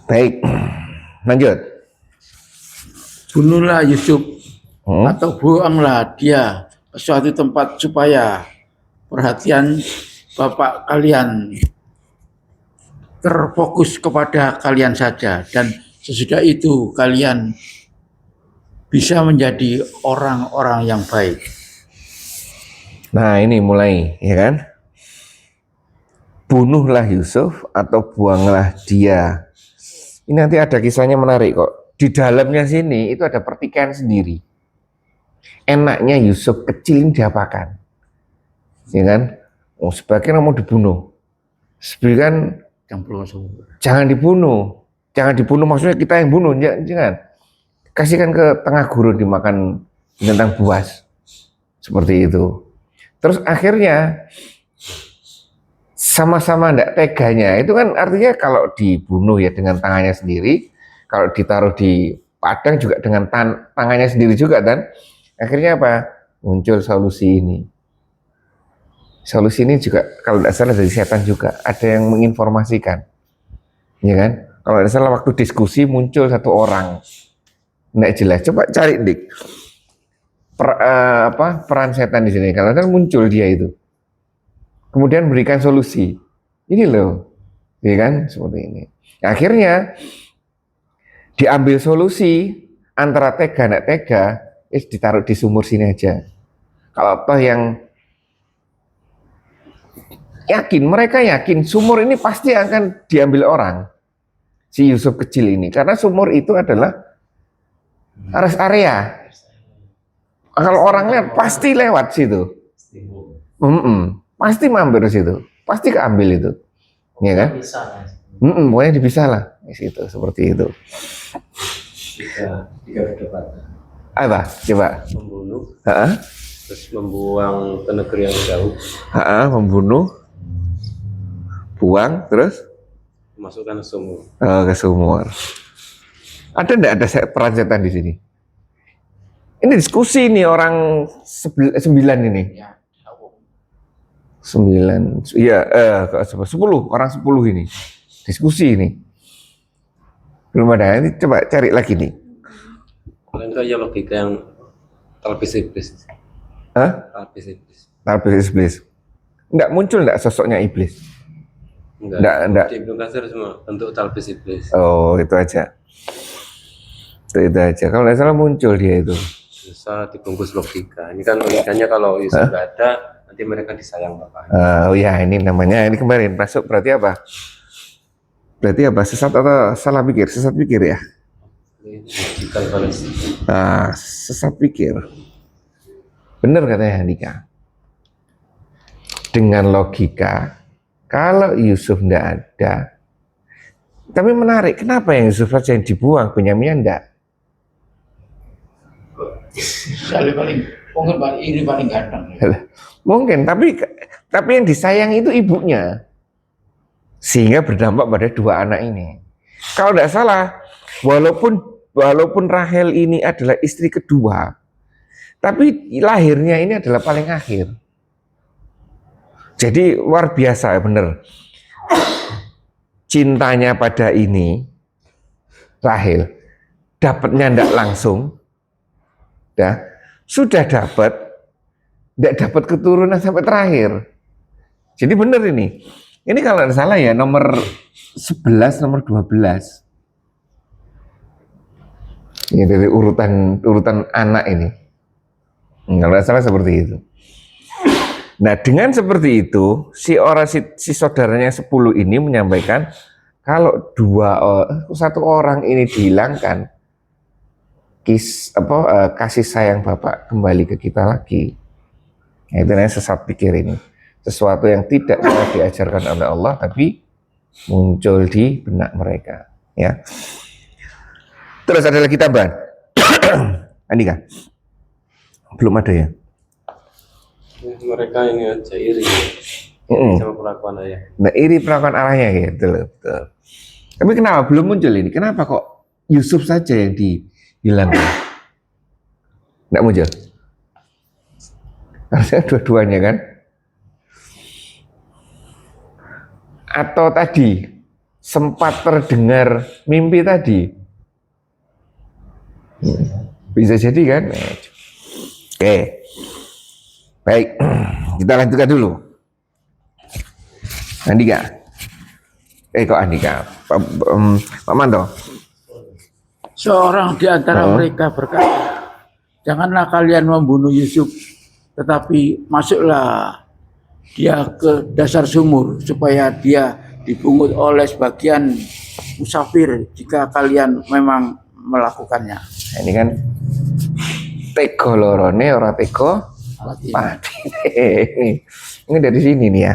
Baik, lanjut.
Bunuhlah Yusuf atau buanglah dia ke suatu tempat supaya perhatian bapak kalian terfokus kepada kalian saja, dan sesudah itu kalian bisa menjadi orang-orang yang baik.
Nah ini mulai, ya kan? Bunuhlah Yusuf atau buanglah dia. Ini nanti ada kisahnya menarik kok. Di dalamnya sini itu ada pertikaian sendiri. Enaknya Yusuf kecil ini diapakan? Ya kan? Oh, sebagian mau dibunuh. Sebagian jangan dibunuh. Jangan dibunuh maksudnya kita yang bunuh, jangan. Kasihkan ke tengah gurun dimakan binatang buas. Seperti itu. Terus akhirnya sama-sama tidak teganya. Itu kan artinya kalau dibunuh ya dengan tangannya sendiri, kalau ditaruh di padang juga dengan tangannya sendiri juga kan. Akhirnya apa? Muncul solusi ini. Solusi ini juga kalau tidak salah dari setan juga. Ada yang menginformasikan. Ya kan? Kalau tidak salah waktu diskusi muncul satu orang. Tidak jelas. Coba cari dik. Peran setan di sini. Kalau kan muncul dia itu. Kemudian berikan solusi. Ini loh. Ya kan? Seperti ini. Akhirnya diambil solusi antara tega tidak tega. Ditaruh di sumur sini aja. Kalau toh yang yakin, mereka yakin sumur ini pasti akan diambil orang. Si Yusuf kecil ini. Karena sumur itu adalah rest area. Kalau orang lihat pasti lewat situ. Pasti mampir situ. Pasti keambil itu. Ya kan? Pokoknya dipisah lah. Situ, seperti itu.
Tiga perdebatan.
Apa? Coba.
Membunuh,
Ha-ha.
terus membuang ke negeri yang jauh,
Membunuh, buang, terus
masukkan ke sumur.
ke sumur. Ada enggak ada peran setan di sini? Ini diskusi nih orang 9 ini.
Ya, tahu.
9, iya, 10, orang 10 ini. Diskusi ini. Belum ada, ini coba cari lagi nih.
Paling enggak ya logika yang talbis iblis.
Hah?
Talbis iblis.
Talbis iblis. Enggak muncul enggak sosoknya iblis? Enggak.
Di Ibnu Katsir semua bentuk talbis iblis.
Oh, itu aja. Itu aja. Kalau nggak salah muncul dia itu.
Bisa dibungkus logika. Ini kan logikanya kalau Yusuf nggak ada, nanti mereka disayang bapaknya.
Oh ya, ini namanya, ini kemarin masuk berarti apa? Berarti apa? Sesat atau salah pikir? Sesat pikir ya?
Ini logikal fallacy.
Nah, sesat pikir. Benar katanya Handika. Dengan logika, kalau Yusuf tidak ada, tapi menarik, kenapa yang Yusuf saja yang dibuang, Benyamin enggak?
Sekali mungkin ini paling ganteng.
Mungkin, tapi yang disayang itu ibunya, sehingga berdampak pada dua anak ini. Kalau tidak salah, walaupun Rahel ini adalah istri kedua, tapi lahirnya ini adalah paling akhir. Jadi luar biasa, bener. Cintanya pada ini, Rahel, dapatnya tidak langsung, ya, sudah tidak dapat keturunan sampai terakhir. Jadi bener ini. Ini kalau tidak salah ya nomor 11, nomor 12. Ini dari urutan anak ini. Kalau tidak salah seperti itu. Nah, dengan seperti itu, si saudaranya 10 ini menyampaikan kalau satu orang ini dihilangkan, kasih sayang Bapak kembali ke kita lagi. Nah, itu namanya sesat pikir ini. Sesuatu yang tidak pernah diajarkan oleh Allah, tapi muncul di benak mereka. Ya. Terus ada lagi tambahan. Andika, belum ada ya?
Mereka ini aja iri sama perlakuan ayah.
Nah, iri perlakuan arahnya gitu loh. Betul. Tapi kenapa belum muncul ini? Kenapa kok Yusuf saja yang dihilangkan? Nggak muncul? Harusnya dua-duanya kan? Atau tadi sempat terdengar mimpi tadi? Bisa jadi kan? Oke. Baik, kita lanjutkan dulu. Andika. Kok Andika? Pak Manto.
Seorang di antara mereka berkata, janganlah kalian membunuh Yusuf, tetapi masuklah dia ke dasar sumur supaya dia dipungut oleh sebagian musafir jika kalian memang melakukannya.
Ini kan teko lorone ora teko mati. Ini dari sini nih ya.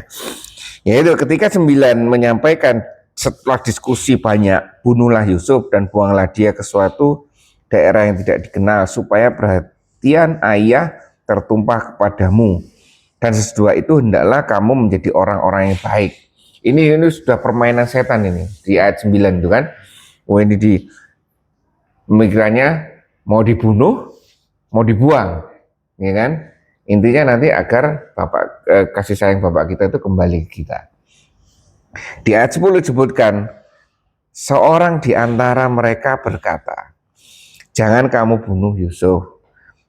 Yaitu ketika 9 menyampaikan setelah diskusi banyak, bunuhlah Yusuf dan buanglah dia ke suatu daerah yang tidak dikenal supaya perhatian ayah tertumpah kepadamu. Dan sesudah itu hendaklah kamu menjadi orang-orang yang baik. Ini sudah permainan setan ini di ayat 9 itu kan. Oh, ini di pemikirannya mau dibunuh, mau dibuang, ya kan? Intinya nanti agar kasih sayang Bapak kita itu kembali ke kita. Di ayat 10 disebutkan, seorang di antara mereka berkata, jangan kamu bunuh Yusuf,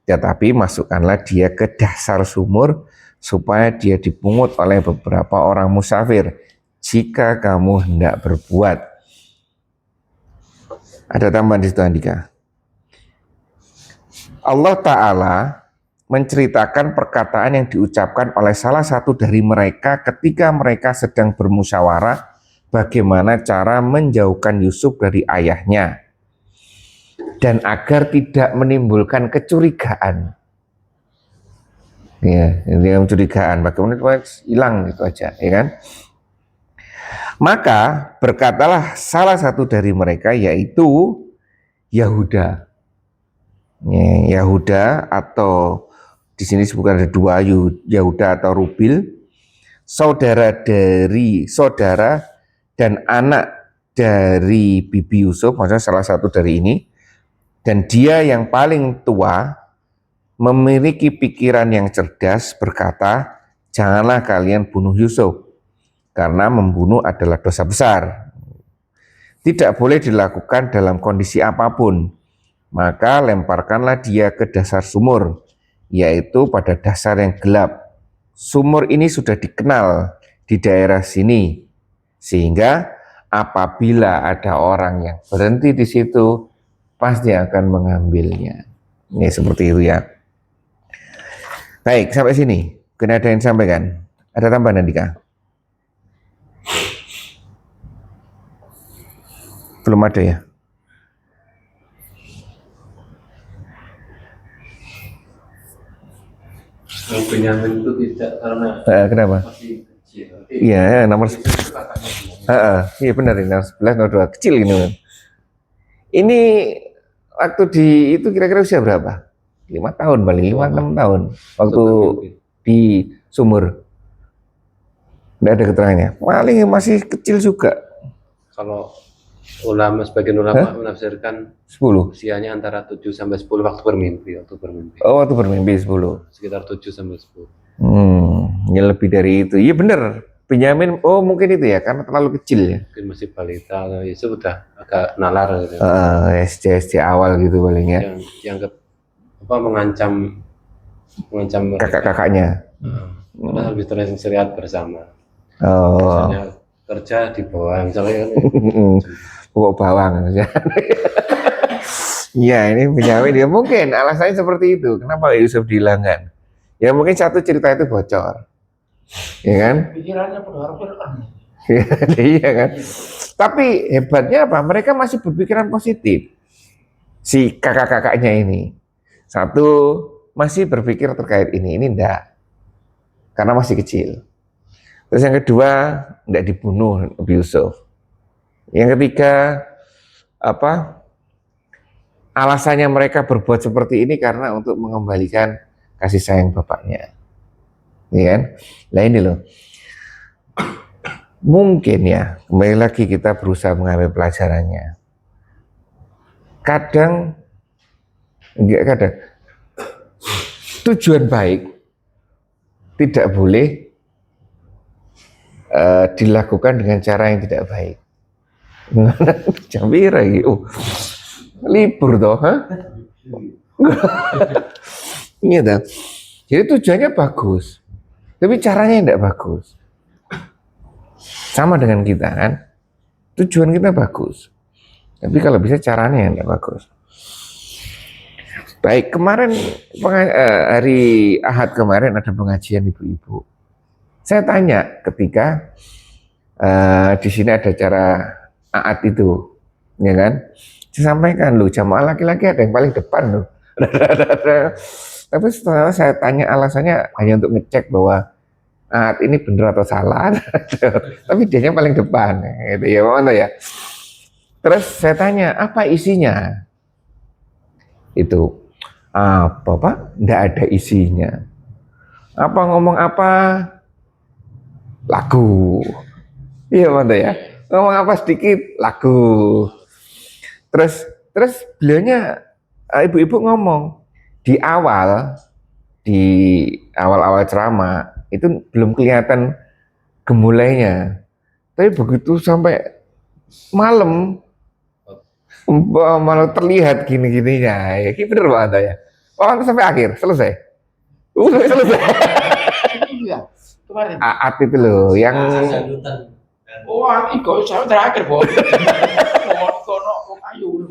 tetapi masukkanlah dia ke dasar sumur supaya dia dipungut oleh beberapa orang musafir jika kamu hendak berbuat. Ada tambahan di situ Andika. Allah Ta'ala menceritakan perkataan yang diucapkan oleh salah satu dari mereka ketika mereka sedang bermusyawarah bagaimana cara menjauhkan Yusuf dari ayahnya dan agar tidak menimbulkan kecurigaan. Ya, ini kecurigaan, bagaimana hilang itu aja, ya kan? Maka berkatalah salah satu dari mereka yaitu Yahuda. Yahuda atau di sini bukan ada dua, Yahuda atau Rubil, saudara dan anak dari Bibi Yusuf, maksudnya salah satu dari ini, dan dia yang paling tua memiliki pikiran yang cerdas berkata, janganlah kalian bunuh Yusuf, karena membunuh adalah dosa besar. Tidak boleh dilakukan dalam kondisi apapun, maka lemparkanlah dia ke dasar sumur, yaitu pada dasar yang gelap. Sumur ini sudah dikenal di daerah sini, sehingga apabila ada orang yang berhenti di situ, pasti akan mengambilnya. Ini seperti itu ya. Baik, sampai sini. Mungkin ada yang sampaikan. Ada tambahan, Andika? Belum ada ya?
Benyamin itu tidak karena
Kenapa?
masih kecil.
Iya, nomor iya benar ini nomor 11 nomor 2 kecil ini. Ini waktu di itu kira-kira usia berapa? 5 tahun paling 5-6 tahun waktu di sumur. Tidak ada keterangannya. Paling masih kecil juga.
Kalau sebagian ulama menafsirkan
10.
usianya antara 7 sampai 10 waktu bermimpi.
Oh, waktu bermimpi 10.
Sekitar 7 sampai 10.
Ya lebih dari itu. Iya benar. Benyamin, oh mungkin itu ya, karena terlalu kecil ya.
Mungkin masih balita, ya sudah agak nalar gitu.
SD awal gitu paling ya.
Yang dianggap mengancam
Kakak-kakaknya.
Padahal lebih syariat bersama.
Oh.
Misalnya kerja di bawah, misalnya kan.
Pokok bawang. Iya, ini Benyamin dia mungkin alasannya seperti itu. Kenapa Yusuf dihilangkan? Ya mungkin satu cerita itu bocor. Ya kan?
Pikirannya kan.
Iya kan? Tapi hebatnya apa? Mereka masih berpikiran positif. Si kakak-kakaknya ini. Satu, masih berpikir terkait ini enggak. Karena masih kecil. Terus yang kedua, enggak dibunuh Nabi Yusuf. Yang ketiga, alasannya mereka berbuat seperti ini karena untuk mengembalikan kasih sayang bapaknya. Ya kan? Nah ini loh. Mungkin ya, kembali lagi kita berusaha mengambil pelajarannya. Kadang tujuan baik tidak boleh dilakukan dengan cara yang tidak baik. Jam pira iki? Oh, libur toh, ha? Iya dah. Jadi tujuannya bagus, tapi caranya tidak bagus. Sama dengan kita kan, tujuan kita bagus, tapi kalau bisa caranya yang tidak bagus. Baik, kemarin hari Ahad kemarin ada pengajian ibu-ibu. Saya tanya ketika di sini ada acara Aat itu, ya kan? Saya sampaikan loh, jamaah laki-laki ada yang paling depan loh. Tapi setelah saya tanya alasannya hanya untuk ngecek bahwa Aat ini benar atau salah. Tapi dianya paling depan, gitu ya, mana ya? Terus saya tanya apa isinya? Itu apa Pak? Nggak ada isinya. Apa ngomong apa? Lagu. Iya mana ya? Ngomong apa sedikit? Lagu. Terus beliaunya ibu-ibu ngomong di awal ceramah itu belum kelihatan gemulainya. Tapi begitu sampai malam malah terlihat gini-gininya. Ya, ini bener banget ya. Oh, sampai akhir, selesai. Selesai.
Iya, kemarin.
Aat itu loh, yang
Wah, itu saya terakhir, Bos. Kono ayu.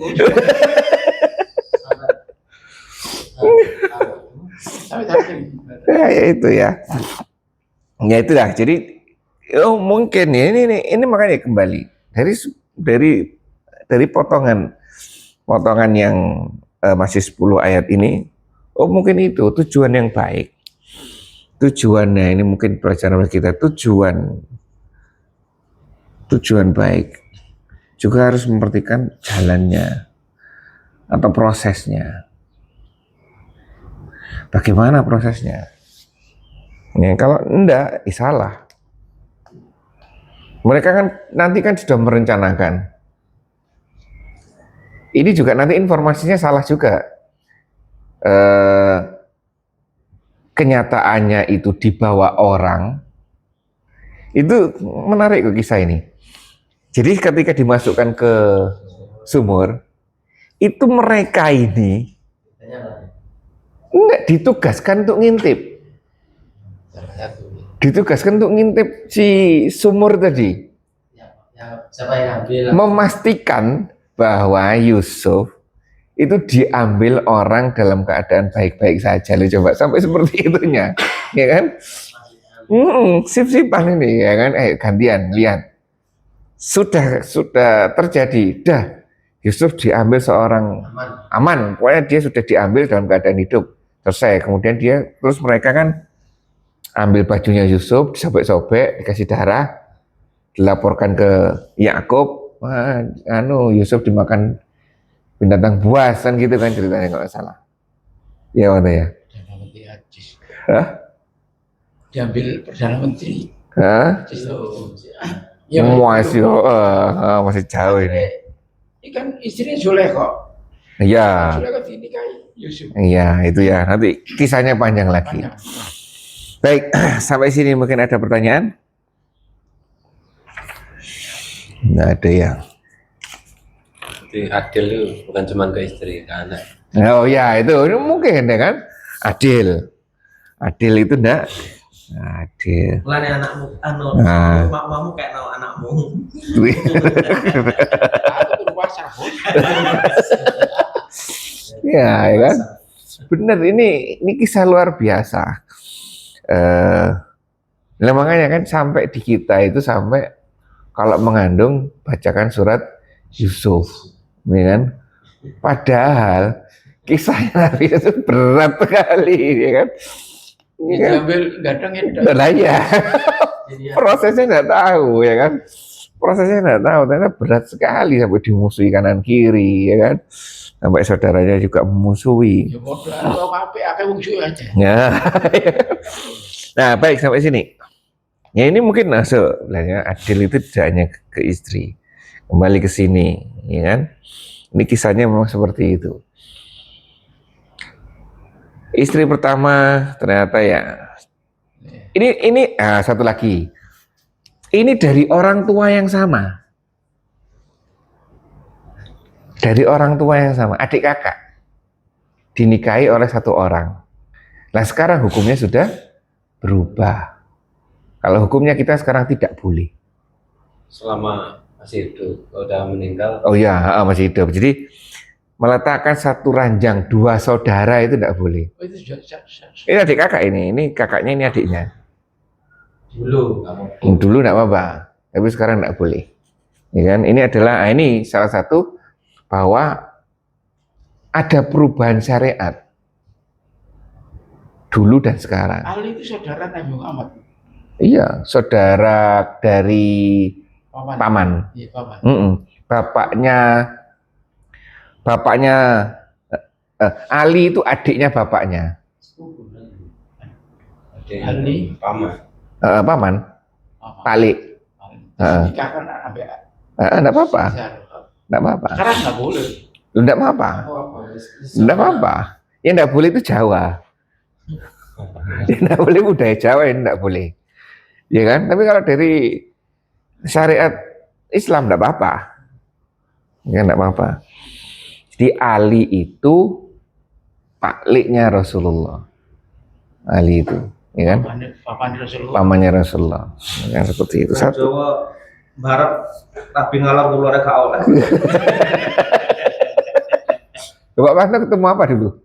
ya itu ya. Ya itulah. Jadi mungkin ya ini makanya kembali dari potongan yang masih 10 ayat ini. Oh mungkin itu tujuan yang baik. Tujuannya ini mungkin pelajaran bagi kita, tujuan baik juga harus memperhatikan jalannya atau prosesnya. Bagaimana prosesnya? Ya, kalau enggak, salah. Mereka kan nanti kan sudah merencanakan. Ini juga nanti informasinya salah juga. kenyataannya itu dibawa orang, itu menarik kok kisah ini. Jadi ketika dimasukkan ke sumur, itu mereka ini enggak ditugaskan untuk ngintip. Ditugaskan untuk ngintip si sumur tadi.
Siapa yang ambil?
Memastikan bahwa Yusuf itu diambil orang dalam keadaan baik-baik saja. Lu coba sampai seperti itunya, ya kan? Sip-sipan ini, ya kan? Gantian, lihat. Sudah terjadi. Dah, Yusuf diambil seorang aman. Pokoknya dia sudah diambil dalam keadaan hidup. Selesai. Kemudian terus mereka kan ambil bajunya Yusuf, disobek-sobek, dikasih darah, dilaporkan ke Yakub. Yusuf dimakan binatang buas kan gitu kan ceritanya kalau nggak salah. Ya mana ya?
Perdana Menteri Ajis.
Hah?
Diambil Perdana Menteri.
Hah?
Ya,
masih jauh ini.
Ini kan istrinya Soleh kok.
Iya.
Soleh kok dinikahi Yusuf.
Iya, itu ya. Nanti kisahnya panjang lagi.
Panjang.
Baik, sampai sini mungkin ada pertanyaan? Nggak ada ya.
Jadi adil itu bukan cuma ke istri, ke anak.
Oh ya, itu mungkin ya kan? Adil itu enggak? Adil.
Mulane anakmu
Nah.
mamamu kayak tahu anakmu.
Aku puasa, Bos.
Ya kan? Bener, ini kisah luar biasa. Nah makanya kan sampai di kita itu sampai kalau mengandung bacakan surat Yusuf, ya kan? Padahal kisahnya Nabi itu berat sekali, ya kan? Ya kan?
Diambil gadang itu.
Lah ya, prosesnya nggak tahu, ya kan? Prosesnya nggak tahu, ternyata berat sekali sampai dimusuhi kanan kiri, ya kan? Sampai saudaranya juga memusuhi.
Ya bodoh, kalau apa wong suwe aja.
Ya. Nah, baik sampai sini. Ya ini mungkin masuk, ya, adil itu tidak hanya ke istri. Kembali ke sini, ya kan? Ini kisahnya memang seperti itu. Istri pertama ternyata ya. Ini satu lagi. Ini dari orang tua yang sama. Dari orang tua yang sama, adik kakak. Dinikahi oleh satu orang. Nah sekarang hukumnya sudah berubah. Kalau hukumnya kita sekarang tidak boleh.
Selama masih hidup, kalau udah meninggal.
Oh ya, masih hidup. Jadi meletakkan satu ranjang dua saudara itu tidak boleh.
Oh, itu sudah.
Ini adik kakak ini kakaknya, ini adiknya.
Dulu
Dulu tidak apa-apa, tapi sekarang tidak boleh. Ya kan? Ini adalah ini salah satu bahwa ada perubahan syariat dulu dan sekarang.
Ali itu saudara Nabi Muhammad.
Iya, saudara dari paman.
Iya, paman.
Bapaknya Ali itu adiknya bapaknya.
Ali
Paman.
Paman. Talik.
Nikah kan sampai
Enggak apa-apa. Enggak apa-apa.
Sekarang nggak boleh.
Enggak apa-apa. Enggak apa-apa. Yang enggak boleh itu Jawa. Yang enggak boleh budaya Jawa, yang enggak boleh. Ya kan? Tapi kalau dari syariat Islam enggak apa-apa. Ya enggak apa-apa. Jadi Ali itu pakliknya Rasulullah. Ali itu, ya kan? Pamannya Rasulullah. Ya, seperti itu. Satu.
Jawa Barat tapi ngalor ngulore gak oleh.
Bapak Pasno ketemu apa dulu?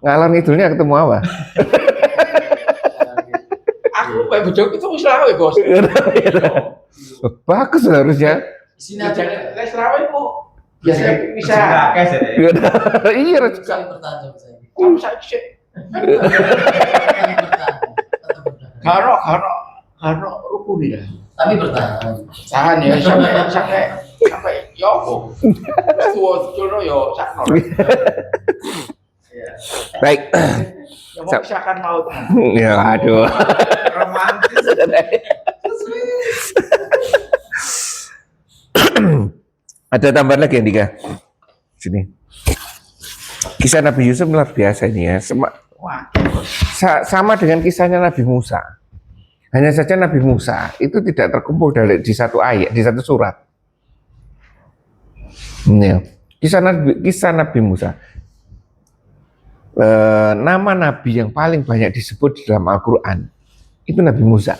Ngalor ngidulnya ketemu apa?
Aku kayak bojok itu Selawe, Bos.
Bagus harusnya.
Sini aja Selawe itu biasanya bisa.
Iya,
Kamu saya sih. Karo rukun ya.
tapi bertahan.
Tahan ya sampai yo. Tua yo sakno.
Baik.
Ya mau pisahkan maut.
Ya aduh.
Romantis.
Ada tambahan lagi yang Dika? Sini. Kisah Nabi Yusuf luar biasa ini ya.
Wah.
Sama dengan kisahnya Nabi Musa. Hanya saja Nabi Musa itu tidak terkumpul di satu ayat, di satu surat. Ya. Kisah Nabi Musa. Nama Nabi yang paling banyak disebut di dalam Al-Quran itu Nabi Musa.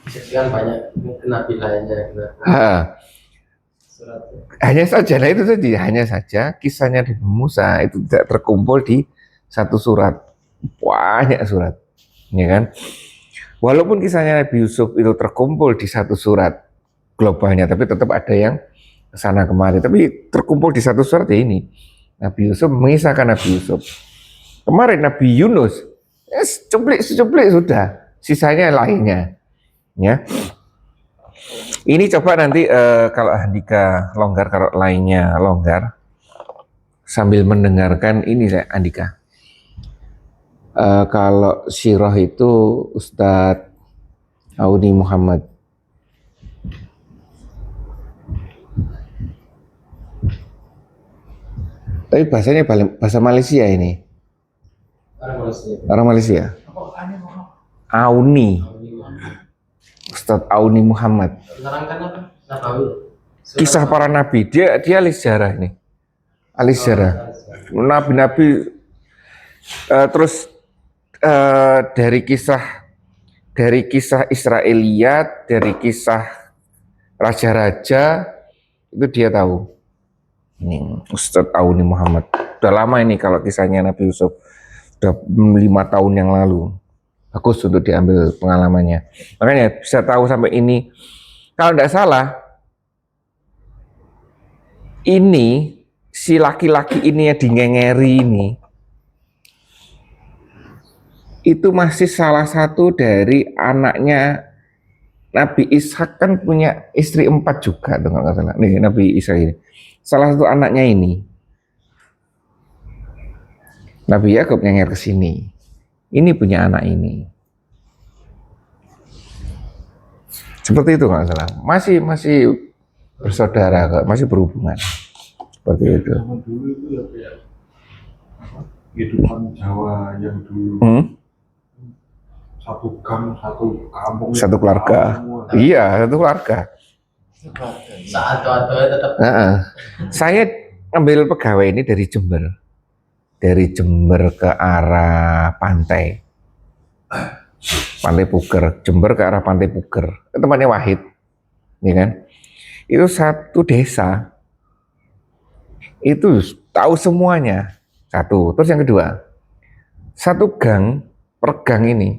Sekian banyak nabi lainnya.
Hanya saja, nah itu tadi, hanya saja kisahnya Nabi Musa itu tidak terkumpul di satu surat, banyak surat, ya kan? Walaupun kisahnya Nabi Yusuf itu terkumpul di satu surat globalnya, tapi tetap ada yang kesana kemari. Tapi terkumpul di satu surat ya ini. Nabi Yusuf mengisahkan Nabi Yusuf. Kemarin Nabi Yunus, secuplik sudah, sisanya lainnya. Ya. Ini coba nanti kalau Andika longgar, kalau lainnya longgar, sambil mendengarkan ini saya Andika. Kalau sirah itu Ustadz Auni Muhammad. Tapi bahasanya bahasa Malaysia ini. Orang Malaysia. Auni. Ustadz Auni Muhammad. Kisah para nabi. Dia ahli sejarah ini. Ahli sejarah. Nabi-nabi terus dari kisah Israiliyat, dari kisah raja-raja itu dia tahu. Ini Ustadz Auni Muhammad. Udah lama ini kalau kisahnya Nabi Yusuf. Udah 5 tahun yang lalu. Bagus untuk diambil pengalamannya. Makanya bisa tahu sampai ini. Kalau tidak salah, ini si laki-laki ini yang dingengeri ini, itu masih salah satu dari anaknya Nabi Ishak, kan punya istri 4 juga, kalau nggak salah. Nih Nabi Ishak ini, salah satu anaknya ini. Nabi Yakub nyenger ke sini. Ini punya anak ini. Seperti itu nggak salah. Masih bersaudara, masih berhubungan. Seperti itu.
Zaman dulu itu ya kayak kehidupan Jawa yang dulu. Satu gang, satu kampung,
satu keluarga. Iya, satu keluarga.
Saat tua-tua tetap.
Saya ambil pegawai ini dari Jember. Dari Jember ke arah pantai Puger, Jember ke arah pantai Puger, tempatnya Wahid, ya kan? Itu satu desa, itu tahu semuanya. Satu, terus yang kedua, satu gang, per gang ini,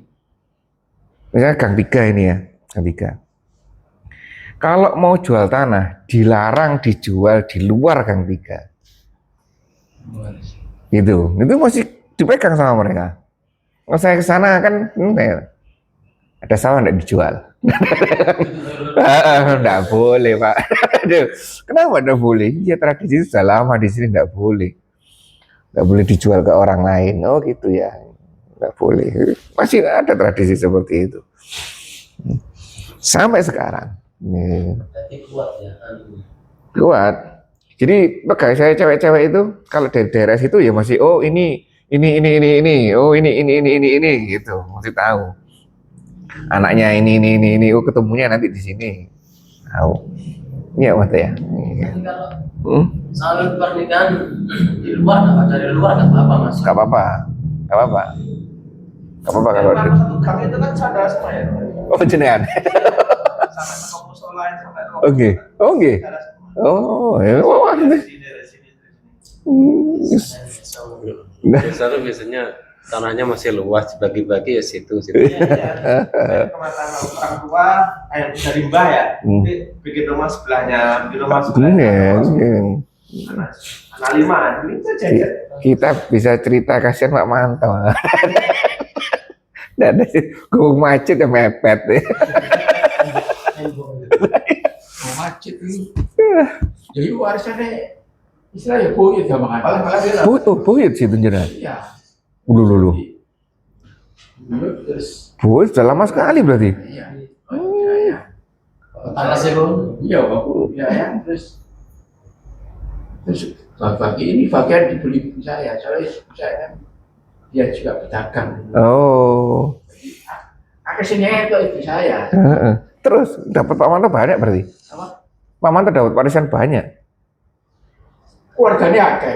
misalnya gang 3 ini ya, gang 3. Kalau mau jual tanah, dilarang dijual di luar gang 3. Itu masih dipegang sama mereka. Kalau saya ke sana kan ada sawah enggak dijual. Enggak boleh, Pak. Kenapa enggak boleh? Ya tradisi sudah lama di sini, enggak boleh. Enggak boleh dijual ke orang lain. Oh gitu ya. Enggak boleh. Masih ada tradisi seperti itu. Sampai sekarang.
Jadi kuat ya.
Kuat. Jadi pegawai saya cewek-cewek itu kalau dari daerah situ ya masih ini oh ini gitu, masih tahu. Anaknya ini oh ketemunya nanti di sini. Tahu. Iya, Mas ya.
Jadi kalau soal pernikahan di luar, dari luar nggak apa-apa, Mas.
Nggak apa-apa kalau ada.
Satu gang itu kan saudara semua ya.
Oh jenengan.
Sampai ke musuh lain sampai ke
Oke. Oh, ya. Wah, ini.
Biasanya tanahnya masih luas, bagi-bagi ya situ.
Kematanan orang tua, dari mbah ya. Bikin rumah sebelahnya, bikin rumah sebelahnya. Anak 5, ini saja.
Kita bisa cerita kasihan Pak Manto. Nggak ada sih, gue macet ya mepet.
Macet ini. Jadi warisannya istilahnya buyut ya makanya.
Buyut sih itu jenengan.
Iya.
Dulu.
Terus
Buyut sudah lama sekali berarti.
iya. Iya.
Tanah seru.
Iya, Bapak. Ya, terus bagi ini bagian dibeli ibu saya. Soalnya ibu saya kan dia juga pedagang.
Oh.
Akhirnya itu ibu saya.
Heeh. Terus dapat Pak Manto banyak berarti?
Apa?
Pak Manto dapat warisan banyak.
Keluarganya akeh.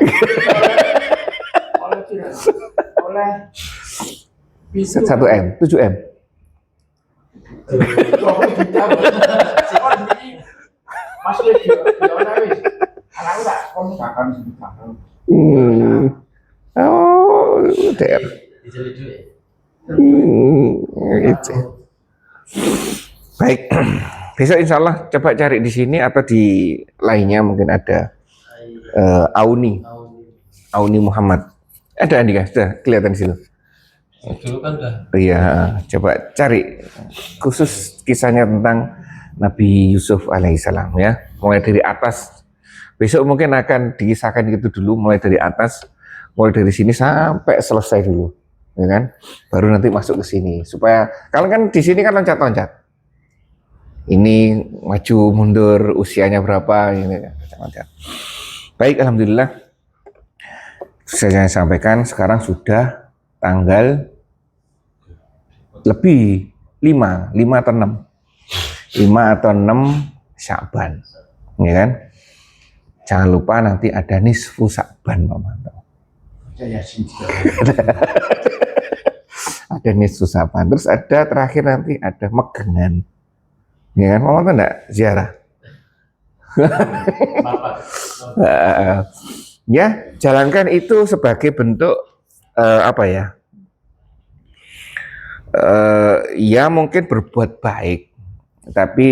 Oleh
1 M, 7 M.
Masih dia wis. Anakku tak kontrakan sebentar.
Oh, der.
Dijeli duit.
Gitu. Baik. Besok insya Allah coba cari di sini atau di lainnya mungkin ada Auni Muhammad. Ada Andika, sudah kelihatan di situ.
Dulu kan udah.
Iya, coba cari khusus kisahnya tentang Nabi Yusuf alaihissalam ya. Mulai dari atas. Besok mungkin akan dikisahkan gitu dulu, mulai dari atas, mulai dari sini sampai selesai dulu, ya kan? Baru nanti masuk ke sini. Supaya kalau kan di sini kan loncat-loncat. Ini maju mundur usianya berapa, ini loncat-loncat. Baik, alhamdulillah. Saya sampaikan sekarang sudah tanggal lebih 5 atau 6 Sya'ban, ya kan? Jangan lupa nanti ada nisfu Sya'ban, Pak Manto. Ada nisfu Sya'ban, terus ada terakhir nanti ada megangan, ya kan? Pak Manto enggak ziarah? Ya, jalankan itu sebagai bentuk apa ya? Ya mungkin berbuat baik, tapi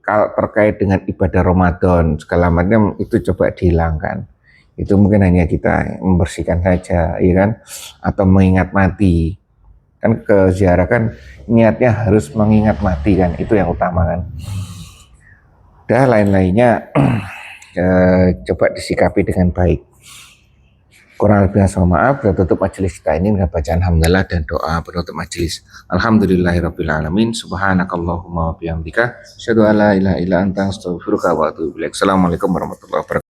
kalau terkait dengan ibadah Ramadan segala macam itu coba dihilangkan. Itu mungkin hanya kita membersihkan saja, ya kan? Atau mengingat mati. Kan ke ziarah kan niatnya harus mengingat mati kan, itu yang utama kan. Dan lain-lainnya coba disikapi dengan baik. Kurang lebih saya maaf, kita tutup majelis kita ini dengan bacaan hamdalah dan doa penutup majelis. Alhamdulillahirabbil alamin. Subhanakallahumma wa bihamdika asyhadu an la ilaha illa anta astaghfiruka wa atubu ilaik. Assalamualaikum warahmatullahi wabarakatuh.